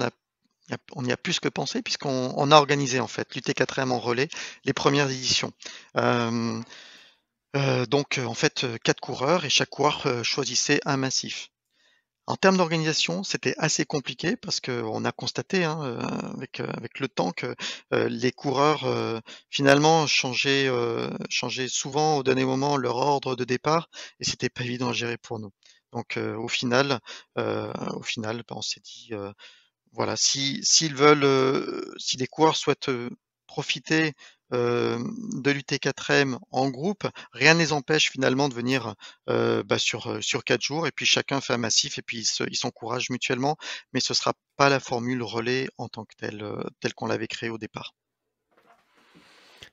Speaker 1: on y a plus que pensé puisqu'on a organisé en fait l'UT4M en relais, les premières éditions. Hem, donc, en fait, 4 coureurs et chaque coureur, choisissait un massif. En termes d'organisation, c'était assez compliqué parce qu'on a constaté, hein, avec le temps que, les coureurs, finalement changeaient souvent au dernier moment leur ordre de départ et c'était pas évident à gérer pour nous. Donc, bah, on s'est dit, voilà, s'ils veulent, si les coureurs souhaitent, profiter, de l'UT4M en groupe, rien ne les empêche finalement de venir, bah, sur 4 jours et puis chacun fait un massif et puis ils s'encouragent mutuellement, mais ce sera pas la formule relais en tant que telle qu'on l'avait créée au départ.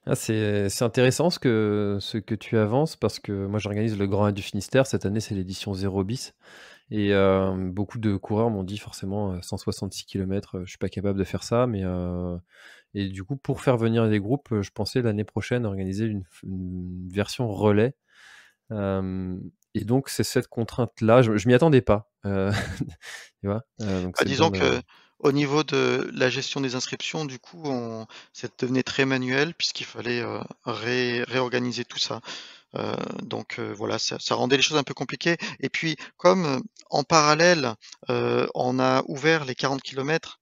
Speaker 2: Ah, c'est intéressant ce que tu avances parce que moi j'organise le Grand Raid du Finistère. Cette année, c'est l'édition 0 bis et beaucoup de coureurs m'ont dit forcément, 166 kilomètres, je suis pas capable de faire ça, mais et du coup, pour faire venir des groupes, je pensais l'année prochaine organiser une version relais, hem et donc c'est cette contrainte-là, je m'y attendais pas, tu vois? Donc
Speaker 1: Bah,
Speaker 2: c'est
Speaker 1: disons
Speaker 2: bien de
Speaker 1: qu'au niveau de la gestion des inscriptions, du coup, ça devenait très manuel puisqu'il fallait, réorganiser tout ça. Donc voilà, ça rendait les choses un peu compliquées et puis comme, en parallèle, on a ouvert les 40 kilomètres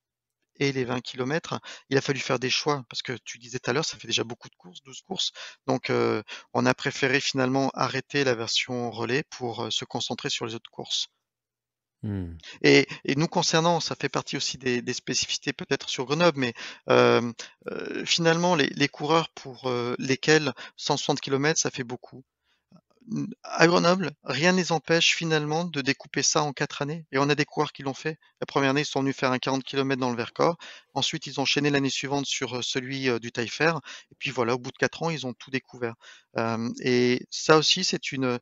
Speaker 1: et les 20 kilomètres, il a fallu faire des choix parce que tu disais tout à l'heure, ça fait déjà beaucoup de courses, 12 courses. Donc on a préféré finalement arrêter la version relais pour, se concentrer sur les autres courses.
Speaker 2: mmh.
Speaker 1: Et nous concernant, ça fait partie aussi des spécificités peut-être sur Grenoble, mais hem, finalement les coureurs pour, lesquels 160 kilomètres ça fait beaucoup. à Grenoble, rien ne les empêche finalement de découper ça en 4 années et on a des coureurs qui l'ont fait. La première année, ils sont venus faire un 40 kilomètres dans le Vercors. Ensuite, ils ont enchaîné l'année suivante sur, celui, du Taillefer et puis voilà, au bout de 4 ans, ils ont tout découvert. Et ça aussi, c'est une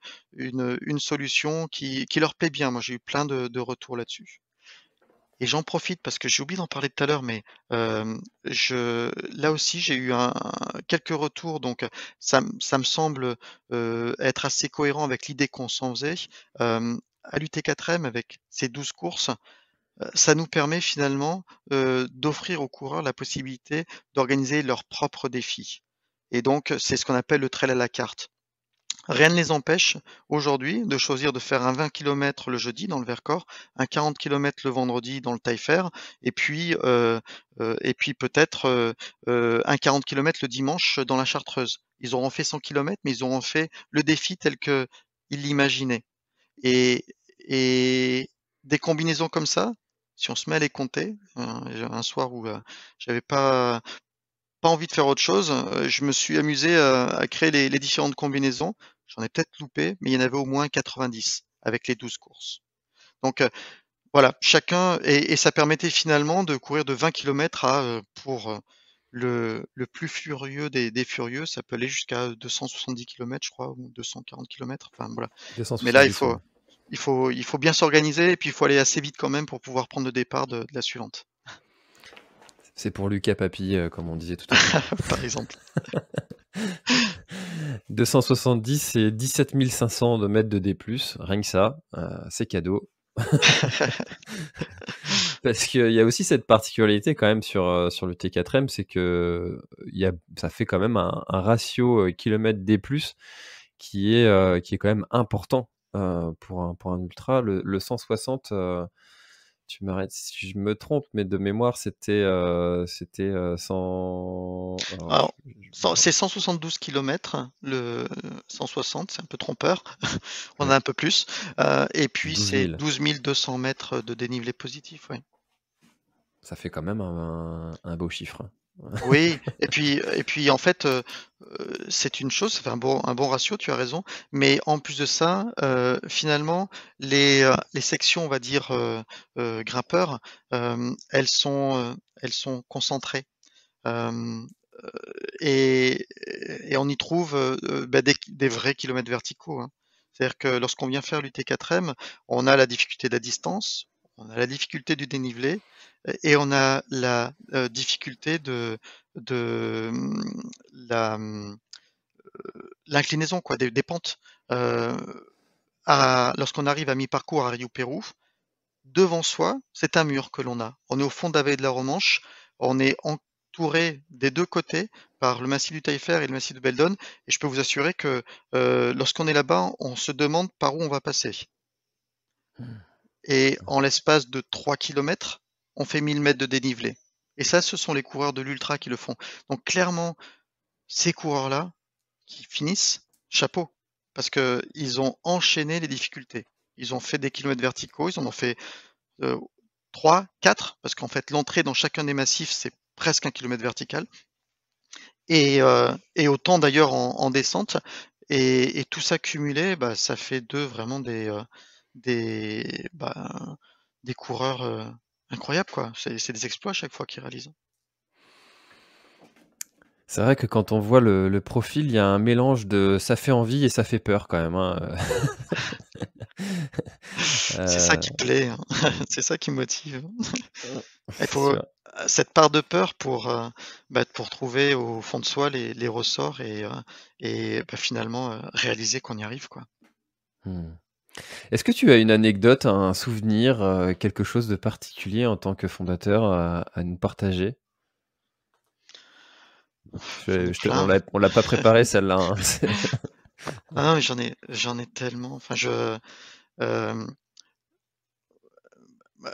Speaker 1: solution qui leur plaît bien. Moi, j'ai eu plein de retours là-dessus. Et j'en profite parce que j'ai oublié d'en parler tout à l'heure, mais je là aussi j'ai eu quelques retours, donc ça me semble, être assez cohérent avec l'idée qu'on s'en faisait. À l'UT4M avec ces 12 courses, ça nous permet finalement, d'offrir aux coureurs la possibilité d'organiser leurs propres défis et donc c'est ce qu'on appelle le trail à la carte. Rien ne les empêche aujourd'hui de choisir de faire un 20 kilomètres le jeudi dans le Vercors, un 40 kilomètres le vendredi dans le Taillefer et puis peut-être, un 40 kilomètres le dimanche dans la Chartreuse. Ils auront fait 100 kilomètres, mais ils auront fait le défi tel qu'ils l'imaginaient et et des combinaisons comme ça, si on se met à les compter, un soir où, j'avais pas envie de faire autre chose, je me suis amusé à créer les différentes combinaisons. J'en ai peut-être loupé, mais il y en avait au moins 90 avec les 12 courses. Donc, voilà, chacun et ça permettait finalement de courir de 20 kilomètres à, pour, le plus furieux des furieux, ça peut aller jusqu'à 270 kilomètres, je crois, ou 240 kilomètres, enfin voilà. Mais là,
Speaker 2: 270, ouais.
Speaker 1: il faut bien s'organiser et puis il faut aller assez vite quand même pour pouvoir prendre le départ de la suivante,
Speaker 2: C'est pour Lucas Papi, comme on disait tout à l'heure.
Speaker 1: par exemple.
Speaker 2: 270, c'est 17 500 de mètres de D+, rien que ça, c'est cadeau. Parce qu'il y a aussi cette particularité quand même sur le T4M, c'est que ça fait quand même un ratio kilomètre D+, qui est quand même important pour un ultra. Le 160, tu m'arrêtes si je me trompe, mais de mémoire, c'était 100.
Speaker 1: Alors, c'est 172 kilomètres, le 160, c'est un peu trompeur. On
Speaker 2: Ouais,
Speaker 1: a un peu plus. Et puis
Speaker 2: 12
Speaker 1: c'est
Speaker 2: 000.
Speaker 1: 12 200 mètres de dénivelé positif, ouais.
Speaker 2: Ça fait quand même un beau chiffre, hein.
Speaker 1: Oui, et puis en fait, c'est une chose, ça fait un bon ratio, tu as raison. Mais en plus de ça, finalement, les sections, on va dire, grimpeurs, elles sont concentrées. Hem, et on y trouve, bah, des vrais kilomètres verticaux, hein. C'est-à-dire que lorsqu'on vient faire l'UT4M, on a la difficulté de la distance, on a la difficulté du dénivelé et on a la, difficulté de, la, l'inclinaison quoi, des pentes. Heu, lorsqu'on arrive à mi-parcours à Rio-Pérou, devant soi, c'est un mur que l'on a. On est au fond de la vallée de la Romanche, on est entouré des 2 côtés par le massif du Taillefer et le massif de Beldon et je peux vous assurer que, lorsqu'on est là-bas, on se demande par où on va passer et en l'espace de 3 kilomètres, on fait 1000 mètres de dénivelé et ça, ce sont les coureurs de l'ultra qui le font. Donc clairement, ces coureurs-là qui finissent, chapeau, parce qu'ils ont enchaîné les difficultés. Ils ont fait des kilomètres verticaux, ils en ont fait Heu, 3-4 parce qu'en fait l'entrée dans chacun des massifs, c'est presque un kilomètre vertical et autant d'ailleurs en descente et tout ça cumulé, bah, ça fait d'eux vraiment bah, des coureurs, incroyables quoi. C'est des exploits à chaque fois qu'ils réalisent.
Speaker 2: C'est vrai que quand on voit le profil, il y a un mélange de ça fait envie et ça fait peur quand même, hein,
Speaker 1: C'est ça qui
Speaker 2: heu,
Speaker 1: plaît, hein. C'est ça qui motive. Il
Speaker 2: c'est
Speaker 1: faut,
Speaker 2: sûr.
Speaker 1: cette part de peur bah, pour trouver au fond de soi les ressorts et bah, finalement, réaliser qu'on y arrive, quoi.
Speaker 2: Mmh. Est-ce que tu as une anecdote, un souvenir, quelque chose de particulier en tant que fondateur à nous partager?
Speaker 1: J'en ai
Speaker 2: On
Speaker 1: plein.
Speaker 2: l'a pas préparée celle-là, hein, c'est
Speaker 1: Ah non, mais j'en ai tellement. Enfin, hem,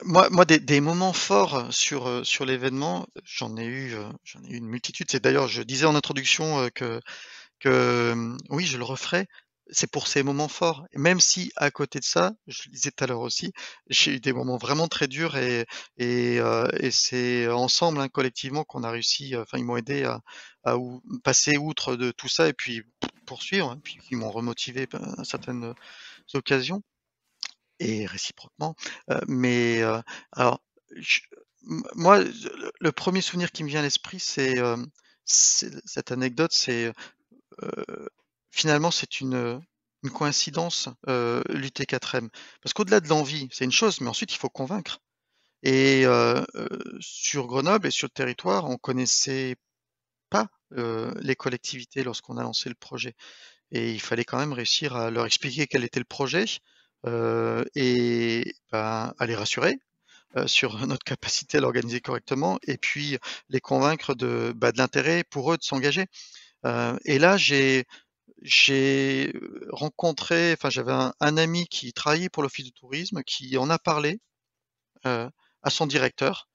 Speaker 1: moi des moments forts sur l'événement, j'en ai eu une multitude. C'est d'ailleurs, je disais en introduction, oui, je le referai. c'est pour ces moments forts. Et même si à côté de ça, je le disais tout à l'heure aussi, j'ai eu des moments vraiment très durs et c'est ensemble, hein, collectivement qu'on a réussi, enfin ils m'ont aidé à passer outre de tout ça et puis poursuivre, hein, puis ils m'ont remotivé, à certaines occasions et réciproquement. Mais alors je moi, le 1 souvenir qui me vient à l'esprit, c'est cette anecdote, Heu, finalement, c'est une coïncidence, l'UT4M. Parce qu'au-delà de l'envie, c'est une chose, mais ensuite il faut convaincre et sur Grenoble et sur le territoire, on connaissait pas, les collectivités lorsqu'on a lancé le projet et il fallait quand même réussir à leur expliquer quel était le projet, et à les rassurer, sur notre capacité à l'organiser correctement et puis les convaincre de l'intérêt pour eux de s'engager. Et là, j'ai rencontré enfin, j'avais un ami qui travaillait pour l'office du tourisme qui en a parlé, à son directeur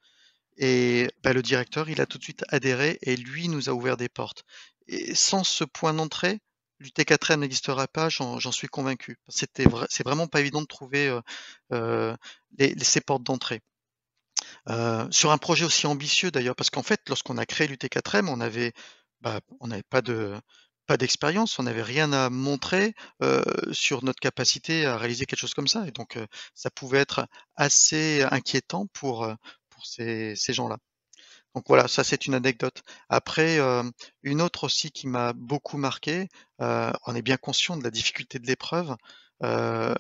Speaker 1: et le directeur, il a tout de suite adhéré et lui nous a ouvert des portes et sans ce point d'entrée, l'UT4M n'existerait pas, j'en suis convaincu. C'est vraiment pas évident de trouver, heu, ces portes d'entrée. Sur un projet aussi ambitieux d'ailleurs, parce qu'en fait, lorsqu'on a créé l'UT4M, on n'avait pas d'expérience, on n'avait rien à montrer, sur notre capacité à réaliser quelque chose comme ça et donc ça pouvait être assez inquiétant pour ces gens-là. Donc voilà, ça c'est une anecdote. Après, une autre aussi qui m'a beaucoup marqué, on est bien conscient de la difficulté de l'épreuve, heu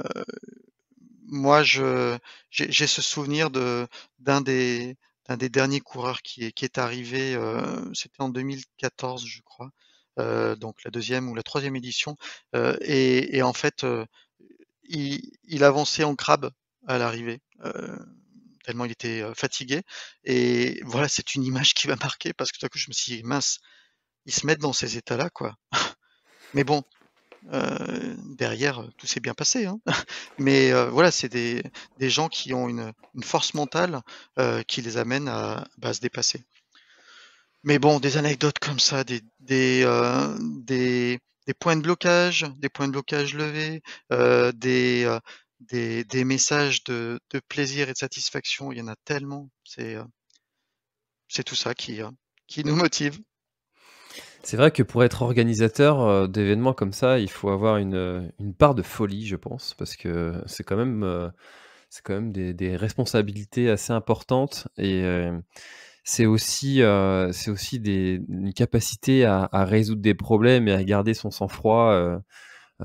Speaker 1: moi, j'ai ce souvenir d'un des d'un des derniers coureurs qui est arrivé, c'était en 2014, je crois, donc la deuxième ou la troisième édition, et en fait, il avançait en crabe à l'arrivée, tellement il était, fatigué et voilà, c'est une image qui m'a marqué parce que tout à coup, je me suis dit: «Mince, ils se mettent dans ces états-là, quoi». Mais bon, derrière, tout s'est bien passé, hein. Mais voilà, c'est des gens qui ont une force mentale, qui les amène à se dépasser. Mais bon, des anecdotes comme ça, des points de blocage levés, des messages de plaisir et de satisfaction, il y en a tellement. C'est tout ça qui nous motive.
Speaker 2: C'est vrai que pour être organisateur, d'événements comme ça, il faut avoir une part de folie, je pense, parce que c'est quand même des responsabilités assez importantes et c'est aussi une capacité à résoudre des problèmes et à garder son sang-froid,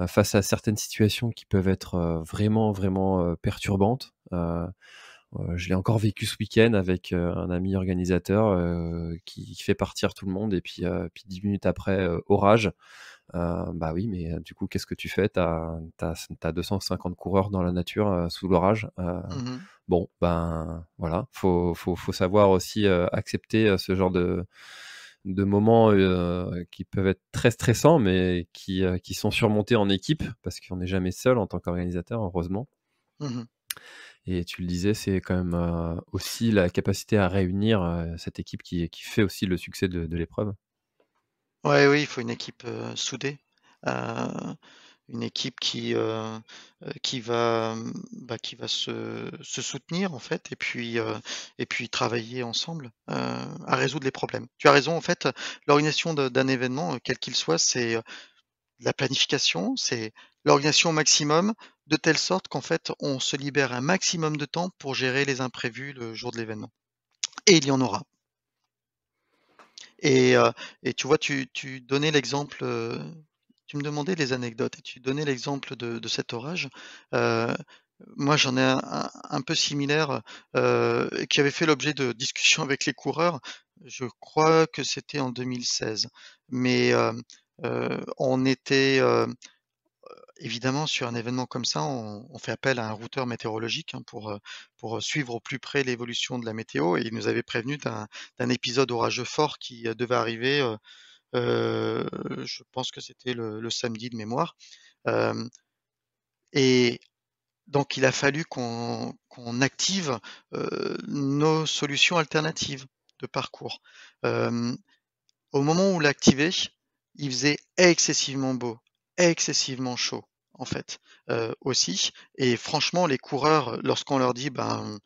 Speaker 2: face à certaines situations qui peuvent être, vraiment, vraiment, perturbantes. Je l'ai encore vécu ce week-end avec, un ami organisateur, qui fait partir tout le monde et puis 10 minutes après, orage. Bah, oui, mais du coup, qu'est-ce que tu fais? Tu as 250 coureurs dans la nature, sous l'orage.
Speaker 1: Mmh.
Speaker 2: Bon, ben, voilà, faut savoir aussi, accepter, ce genre de moments, qui peuvent être très stressants, mais qui sont surmontés en équipe, parce qu'on n'est jamais seul en tant qu'organisateur, heureusement.
Speaker 1: Mmh.
Speaker 2: Et tu le disais, c'est quand même, aussi la capacité à réunir, cette équipe qui fait aussi le succès de l'épreuve.
Speaker 1: Ouais, oui, il faut une équipe, soudée, heu, une équipe qui va, qui va se soutenir en fait et puis travailler ensemble, à résoudre les problèmes. Tu as raison, en fait, l'organisation d'un événement, quel qu'il soit, c'est, la planification, c'est l'organisation au maximum, de telle sorte qu'en fait, on se libère un maximum de temps pour gérer les imprévus le jour de l'événement et il y en aura. Et et tu vois, tu donnais l'exemple, tu me demandais les anecdotes et tu donnais l'exemple de cet orage. Heu, Moi, j'en ai un peu similaire, et qui avait fait l'objet de discussions avec les coureurs. Je crois que c'était en 2016. Mais on était, évidemment, sur un événement comme ça, on fait appel à un routeur météorologique, hein, pour suivre au plus près l'évolution de la météo et il nous avait prévenu d'un épisode orageux fort qui, devait arriver, heu, je pense que c'était le samedi de mémoire, hem et donc il a fallu qu'on active, nos solutions alternatives de parcours. Hem, Au moment où on l'a activé, il faisait excessivement beau. excessivement chaud, en fait, aussi. Et franchement, les coureurs, lorsqu'on leur dit: «Ben,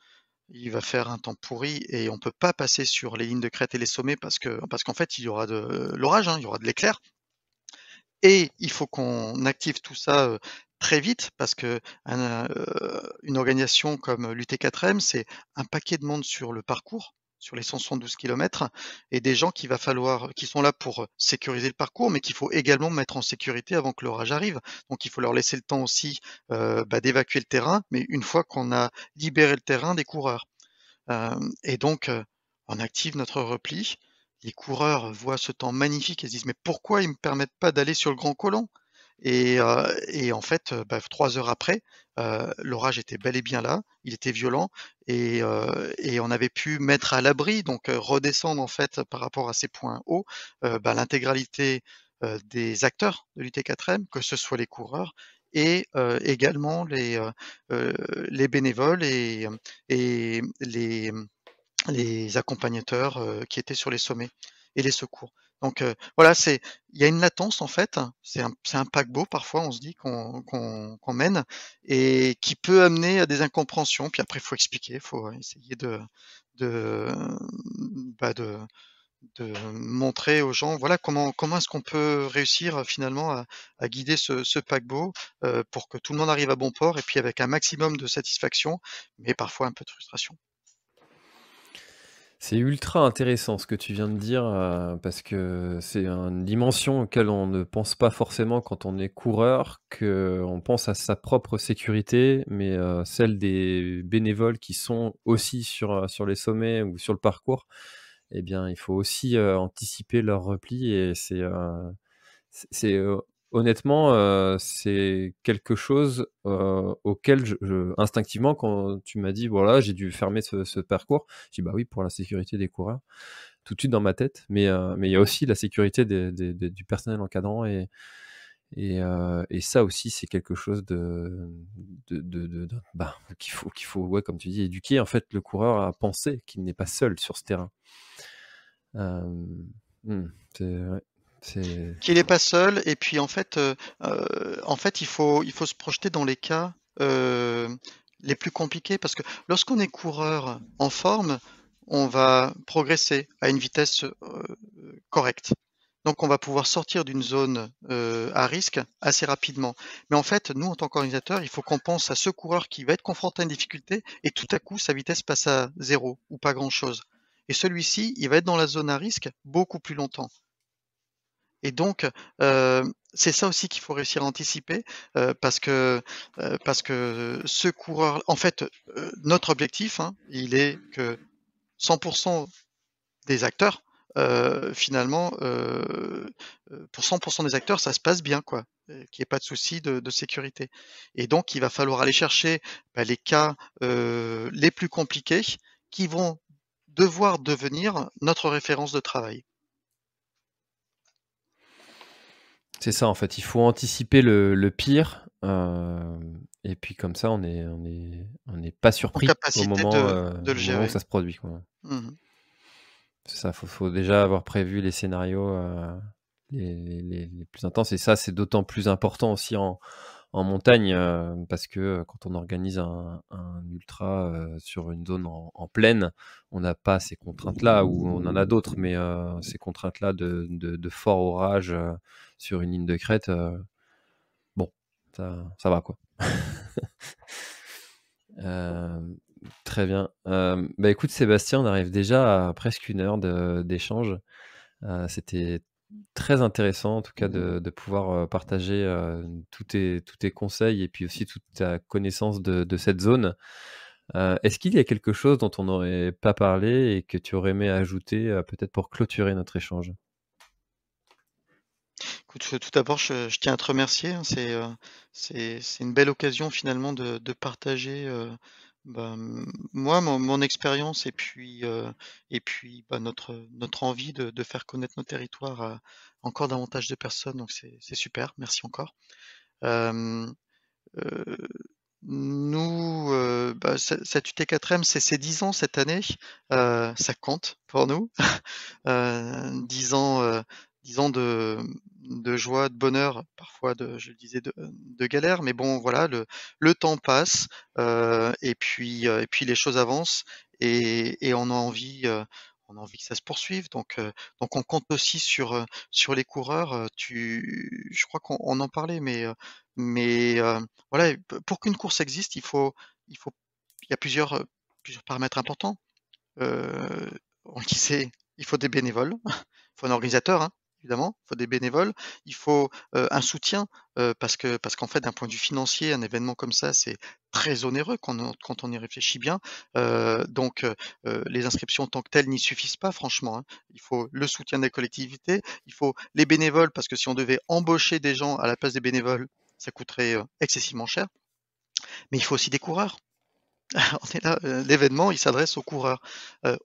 Speaker 1: il va faire un temps pourri et on peut pas passer sur les lignes de crête et les sommets parce qu'en fait, il y aura de l'orage, hein, il y aura de l'éclair et il faut qu'on active tout ça, très vite parce que une organisation comme l'UT4M, c'est un paquet de monde sur le parcours, sur les 172 kilomètres et des gens qui sont là pour, sécuriser le parcours, mais qu'il faut également mettre en sécurité avant que l'orage arrive. Donc il faut leur laisser le temps aussi, d'évacuer le terrain, mais une fois qu'on a libéré le terrain des coureurs. Et donc, on active notre repli. Les coureurs voient ce temps magnifique et se disent: «Mais pourquoi ils me permettent pas d'aller sur le grand colon?» Et en fait, 3 heures après, l'orage était bel et bien là, il était violent et on avait pu mettre à l'abri, donc redescendre en fait par rapport à ces points hauts, l'intégralité, des acteurs de l'UT4M, que ce soit les coureurs et également les bénévoles et les accompagnateurs, qui étaient sur les sommets et les secours. Donc voilà, il y a une latence en fait, c'est un paquebot parfois on se dit qu'on mène et qui peut amener à des incompréhensions. Puis après il faut expliquer, il faut essayer de, bah, de montrer aux gens, voilà, comment est-ce qu'on peut réussir, finalement à guider ce paquebot, pour que tout le monde arrive à bon port et puis avec un maximum de satisfaction, mais parfois un peu de frustration.
Speaker 2: C'est ultra intéressant ce que tu viens de dire, parce que c'est une dimension auquel on ne pense pas forcément quand on est coureur, qu'on pense à sa propre sécurité, mais celle des bénévoles qui sont aussi sur les sommets ou sur le parcours, eh bien, il faut aussi, anticiper leur repli et c'est honnêtement, c'est quelque chose, auquel je instinctivement, quand tu m'as dit: «Voilà, j'ai dû fermer ce parcours», j'ai dit: «Bah oui, pour la sécurité des coureurs», tout de suite dans ma tête. Mais il y a aussi la sécurité du personnel encadrant et ça aussi, c'est quelque chose bah, qu'il faut, ouais, comme tu dis, éduquer, en fait, le coureur à penser qu'il n'est pas seul sur ce terrain. Hem, c'est ouais, c'est
Speaker 1: Qu'il est pas seul et puis en fait, il faut se projeter dans les cas, les plus compliqués parce que lorsqu'on est coureur en forme, on va progresser à une vitesse, correcte. Donc on va pouvoir sortir d'une zone, à risque assez rapidement. Mais en fait, nous, en tant qu'organisateurs, il faut qu'on pense à ce coureur qui va être confronté à une difficulté et tout à coup sa vitesse passe à zéro ou pas grand chose. Et celui-ci, il va être dans la zone à risque beaucoup plus longtemps. Et donc, c'est ça aussi qu'il faut réussir à anticiper, parce que ce coureur en fait, notre objectif, hein, il est que 100 des acteurs, finalement, pour 100 des acteurs, ça se passe bien, quoi, qu'il y ait pas de souci de sécurité. Et donc il va falloir aller chercher, les cas, les plus compliqués qui vont devoir devenir notre référence de travail.
Speaker 2: C'est ça, en fait, il faut anticiper le pire, et puis comme ça, on n'est pas
Speaker 1: En
Speaker 2: surpris
Speaker 1: capacité de le
Speaker 2: au moment où
Speaker 1: gérer.
Speaker 2: ça se produit, quoi.
Speaker 1: Mmh.
Speaker 2: C'est ça, faut déjà avoir prévu les scénarios, les plus intenses et ça, c'est d'autant plus important aussi en montagne, parce que, quand on organise un ultra, sur une zone en plaine, on n'a pas ces contraintes-là ou on en a d'autres, mais ces contraintes-là de fort orage, sur une ligne de crête, bon, ça va, quoi. Hem, Très bien. Bah, écoute Sébastien, on arrive déjà à presque 1 heure d'échange. C'était très intéressant en tout cas de pouvoir, partager, tous tes conseils et puis aussi toute ta connaissance de cette zone. Est-ce qu'il y a quelque chose dont on n'aurait pas parlé et que tu aurais aimé ajouter, peut-être pour clôturer notre échange?
Speaker 1: Écoute, tout d'abord, je tiens à te remercier, hein. C'est une belle occasion finalement de partager, moi, mon expérience et puis, notre envie de faire connaître nos territoires à encore davantage de personnes, donc c'est super, merci encore. Hem, heu, nous, cette UT4M, c'est ses 10 ans cette année, ça compte pour nous. 10 ans, 10 ans de joie, de bonheur, parfois je le disais de galère, mais bon voilà, le temps passe, et puis les choses avancent et on a envie que ça se poursuive donc on compte aussi sur les coureurs, je crois qu'on en parlait mais voilà, pour qu'une course existe, il faut il y a plusieurs paramètres importants. On le disait, il faut des bénévoles, il faut un organisateur, hein, évidemment, il faut des bénévoles, il faut, un soutien, parce qu'en fait, d'un point de vue financier, un événement comme ça, c'est très onéreux quand on y réfléchit bien, les inscriptions en tant que telles n'y suffisent pas franchement, hein. Il faut le soutien des collectivités, il faut les bénévoles parce que si on devait embaucher des gens à la place des bénévoles, ça coûterait, excessivement cher, mais il faut aussi des coureurs. On est là, l'événement, il s'adresse aux coureurs,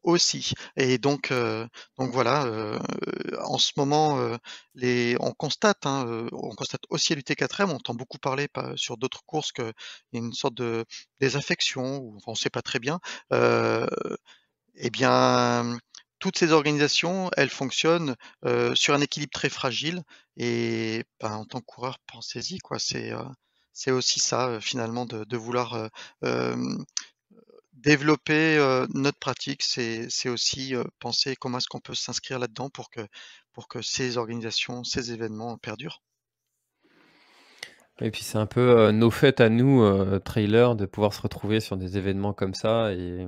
Speaker 1: aussi et donc voilà, en ce moment, on constate aussi à l'UT4M, on entend beaucoup parler sur d'autres courses qu'il y a une sorte de désaffection ou enfin, on ne sait pas très bien, heu et bien, toutes ces organisations, elles fonctionnent, sur un équilibre très fragile et ben, en tant que coureur, pensez-y quoi, c'est aussi ça, finalement de vouloir, développer, notre pratique, c'est aussi, penser comment est-ce qu'on peut s'inscrire là-dedans pour que ces organisations, ces événements perdurent.
Speaker 2: Et puis c'est un peu, nos fêtes à nous, trailers, de pouvoir se retrouver sur des événements comme ça et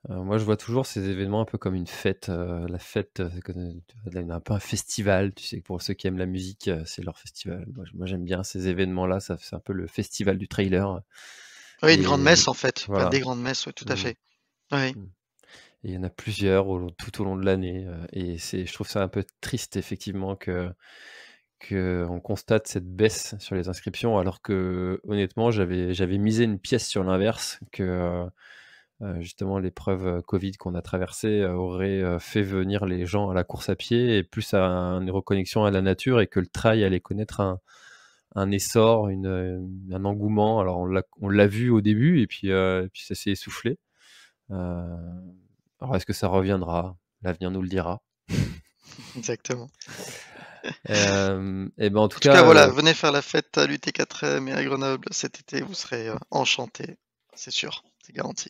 Speaker 2: moi je vois toujours ces événements un peu comme une fête, la fête, un peu un festival, tu sais? Pour ceux qui aiment la musique, c'est leur festival. Moi j'aime bien ces événements-là, ça c'est un peu le festival du trailer
Speaker 1: Oui, une grande
Speaker 2: et
Speaker 1: messe en fait, enfin
Speaker 2: voilà.
Speaker 1: des grandes messes, ouais, tout à
Speaker 2: Mmh.
Speaker 1: fait. Oui,
Speaker 2: Mmh. Et il y en a plusieurs tout au long de l'année, et je trouve ça un peu triste effectivement qu'on constate cette baisse sur les inscriptions alors que honnêtement j'avais misé une pièce sur l'inverse que, justement l'épreuve, Covid qu'on a traversée, aurait, fait venir les gens à la course à pied et plus à une reconnexion à la nature et que le trail allait connaître un essor, un engouement. Alors on l'a vu au début et puis ça s'est essoufflé. Heu, alors est-ce que ça reviendra? L'avenir nous le dira.
Speaker 1: exactement.
Speaker 2: Et ben, en tout
Speaker 1: En tout cas,
Speaker 2: cas,
Speaker 1: voilà, venez faire la fête à l'UT4M et à Grenoble cet été, vous serez, enchantés, c'est sûr, c'est garanti.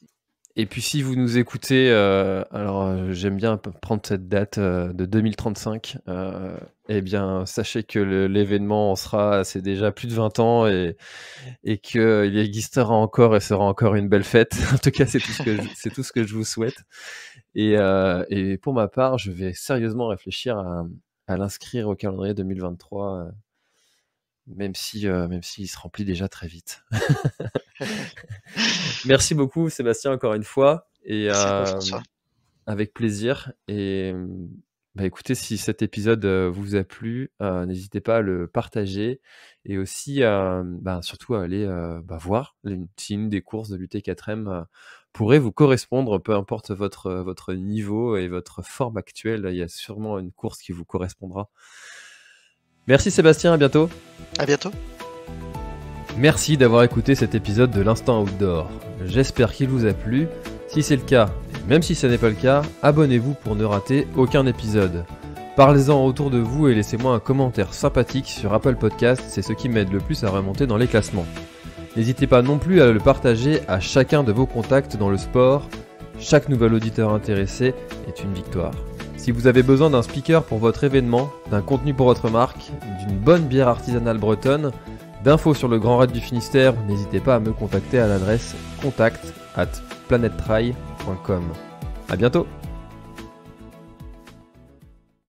Speaker 2: et puis si vous nous écoutez, alors, j'aime bien prendre cette date, de 2035, et bien sachez que l'événement c'est déjà plus de 20 ans et qu'il existera encore et sera encore une belle fête. En tout cas, c'est tout ce que je vous souhaite et pour ma part, je vais sérieusement réfléchir à l'inscrire au calendrier 2023, même s'il se remplit déjà très vite. Merci beaucoup Sébastien encore une fois et
Speaker 1: Merci à toi François.
Speaker 2: avec plaisir et bah, écoutez, si cet épisode, vous a plu, n'hésitez pas à le partager et aussi surtout à aller, voir si une des courses de l'UT4M, pourrait vous correspondre, peu importe votre niveau et votre forme actuelle, il y a sûrement une course qui vous correspondra. Merci Sébastien, à bientôt.
Speaker 1: À bientôt.
Speaker 2: Merci d'avoir écouté cet épisode de l'Instant Outdoor. J'espère qu'il vous a plu. Si c'est le cas, et même si ce n'est pas le cas, abonnez-vous pour ne rater aucun épisode. Parlez-en autour de vous et laissez-moi un commentaire sympathique sur Apple Podcast, c'est ce qui m'aide le plus à remonter dans les classements. N'hésitez pas non plus à le partager à chacun de vos contacts dans le sport. Chaque nouvel auditeur intéressé est une victoire. Si vous avez besoin d'un speaker pour votre événement, d'un contenu pour votre marque, d'une bonne bière artisanale bretonne, d'infos sur le Grand Raid du Finistère, n'hésitez pas à me contacter à l'adresse contact@planettry.com. À bientôt!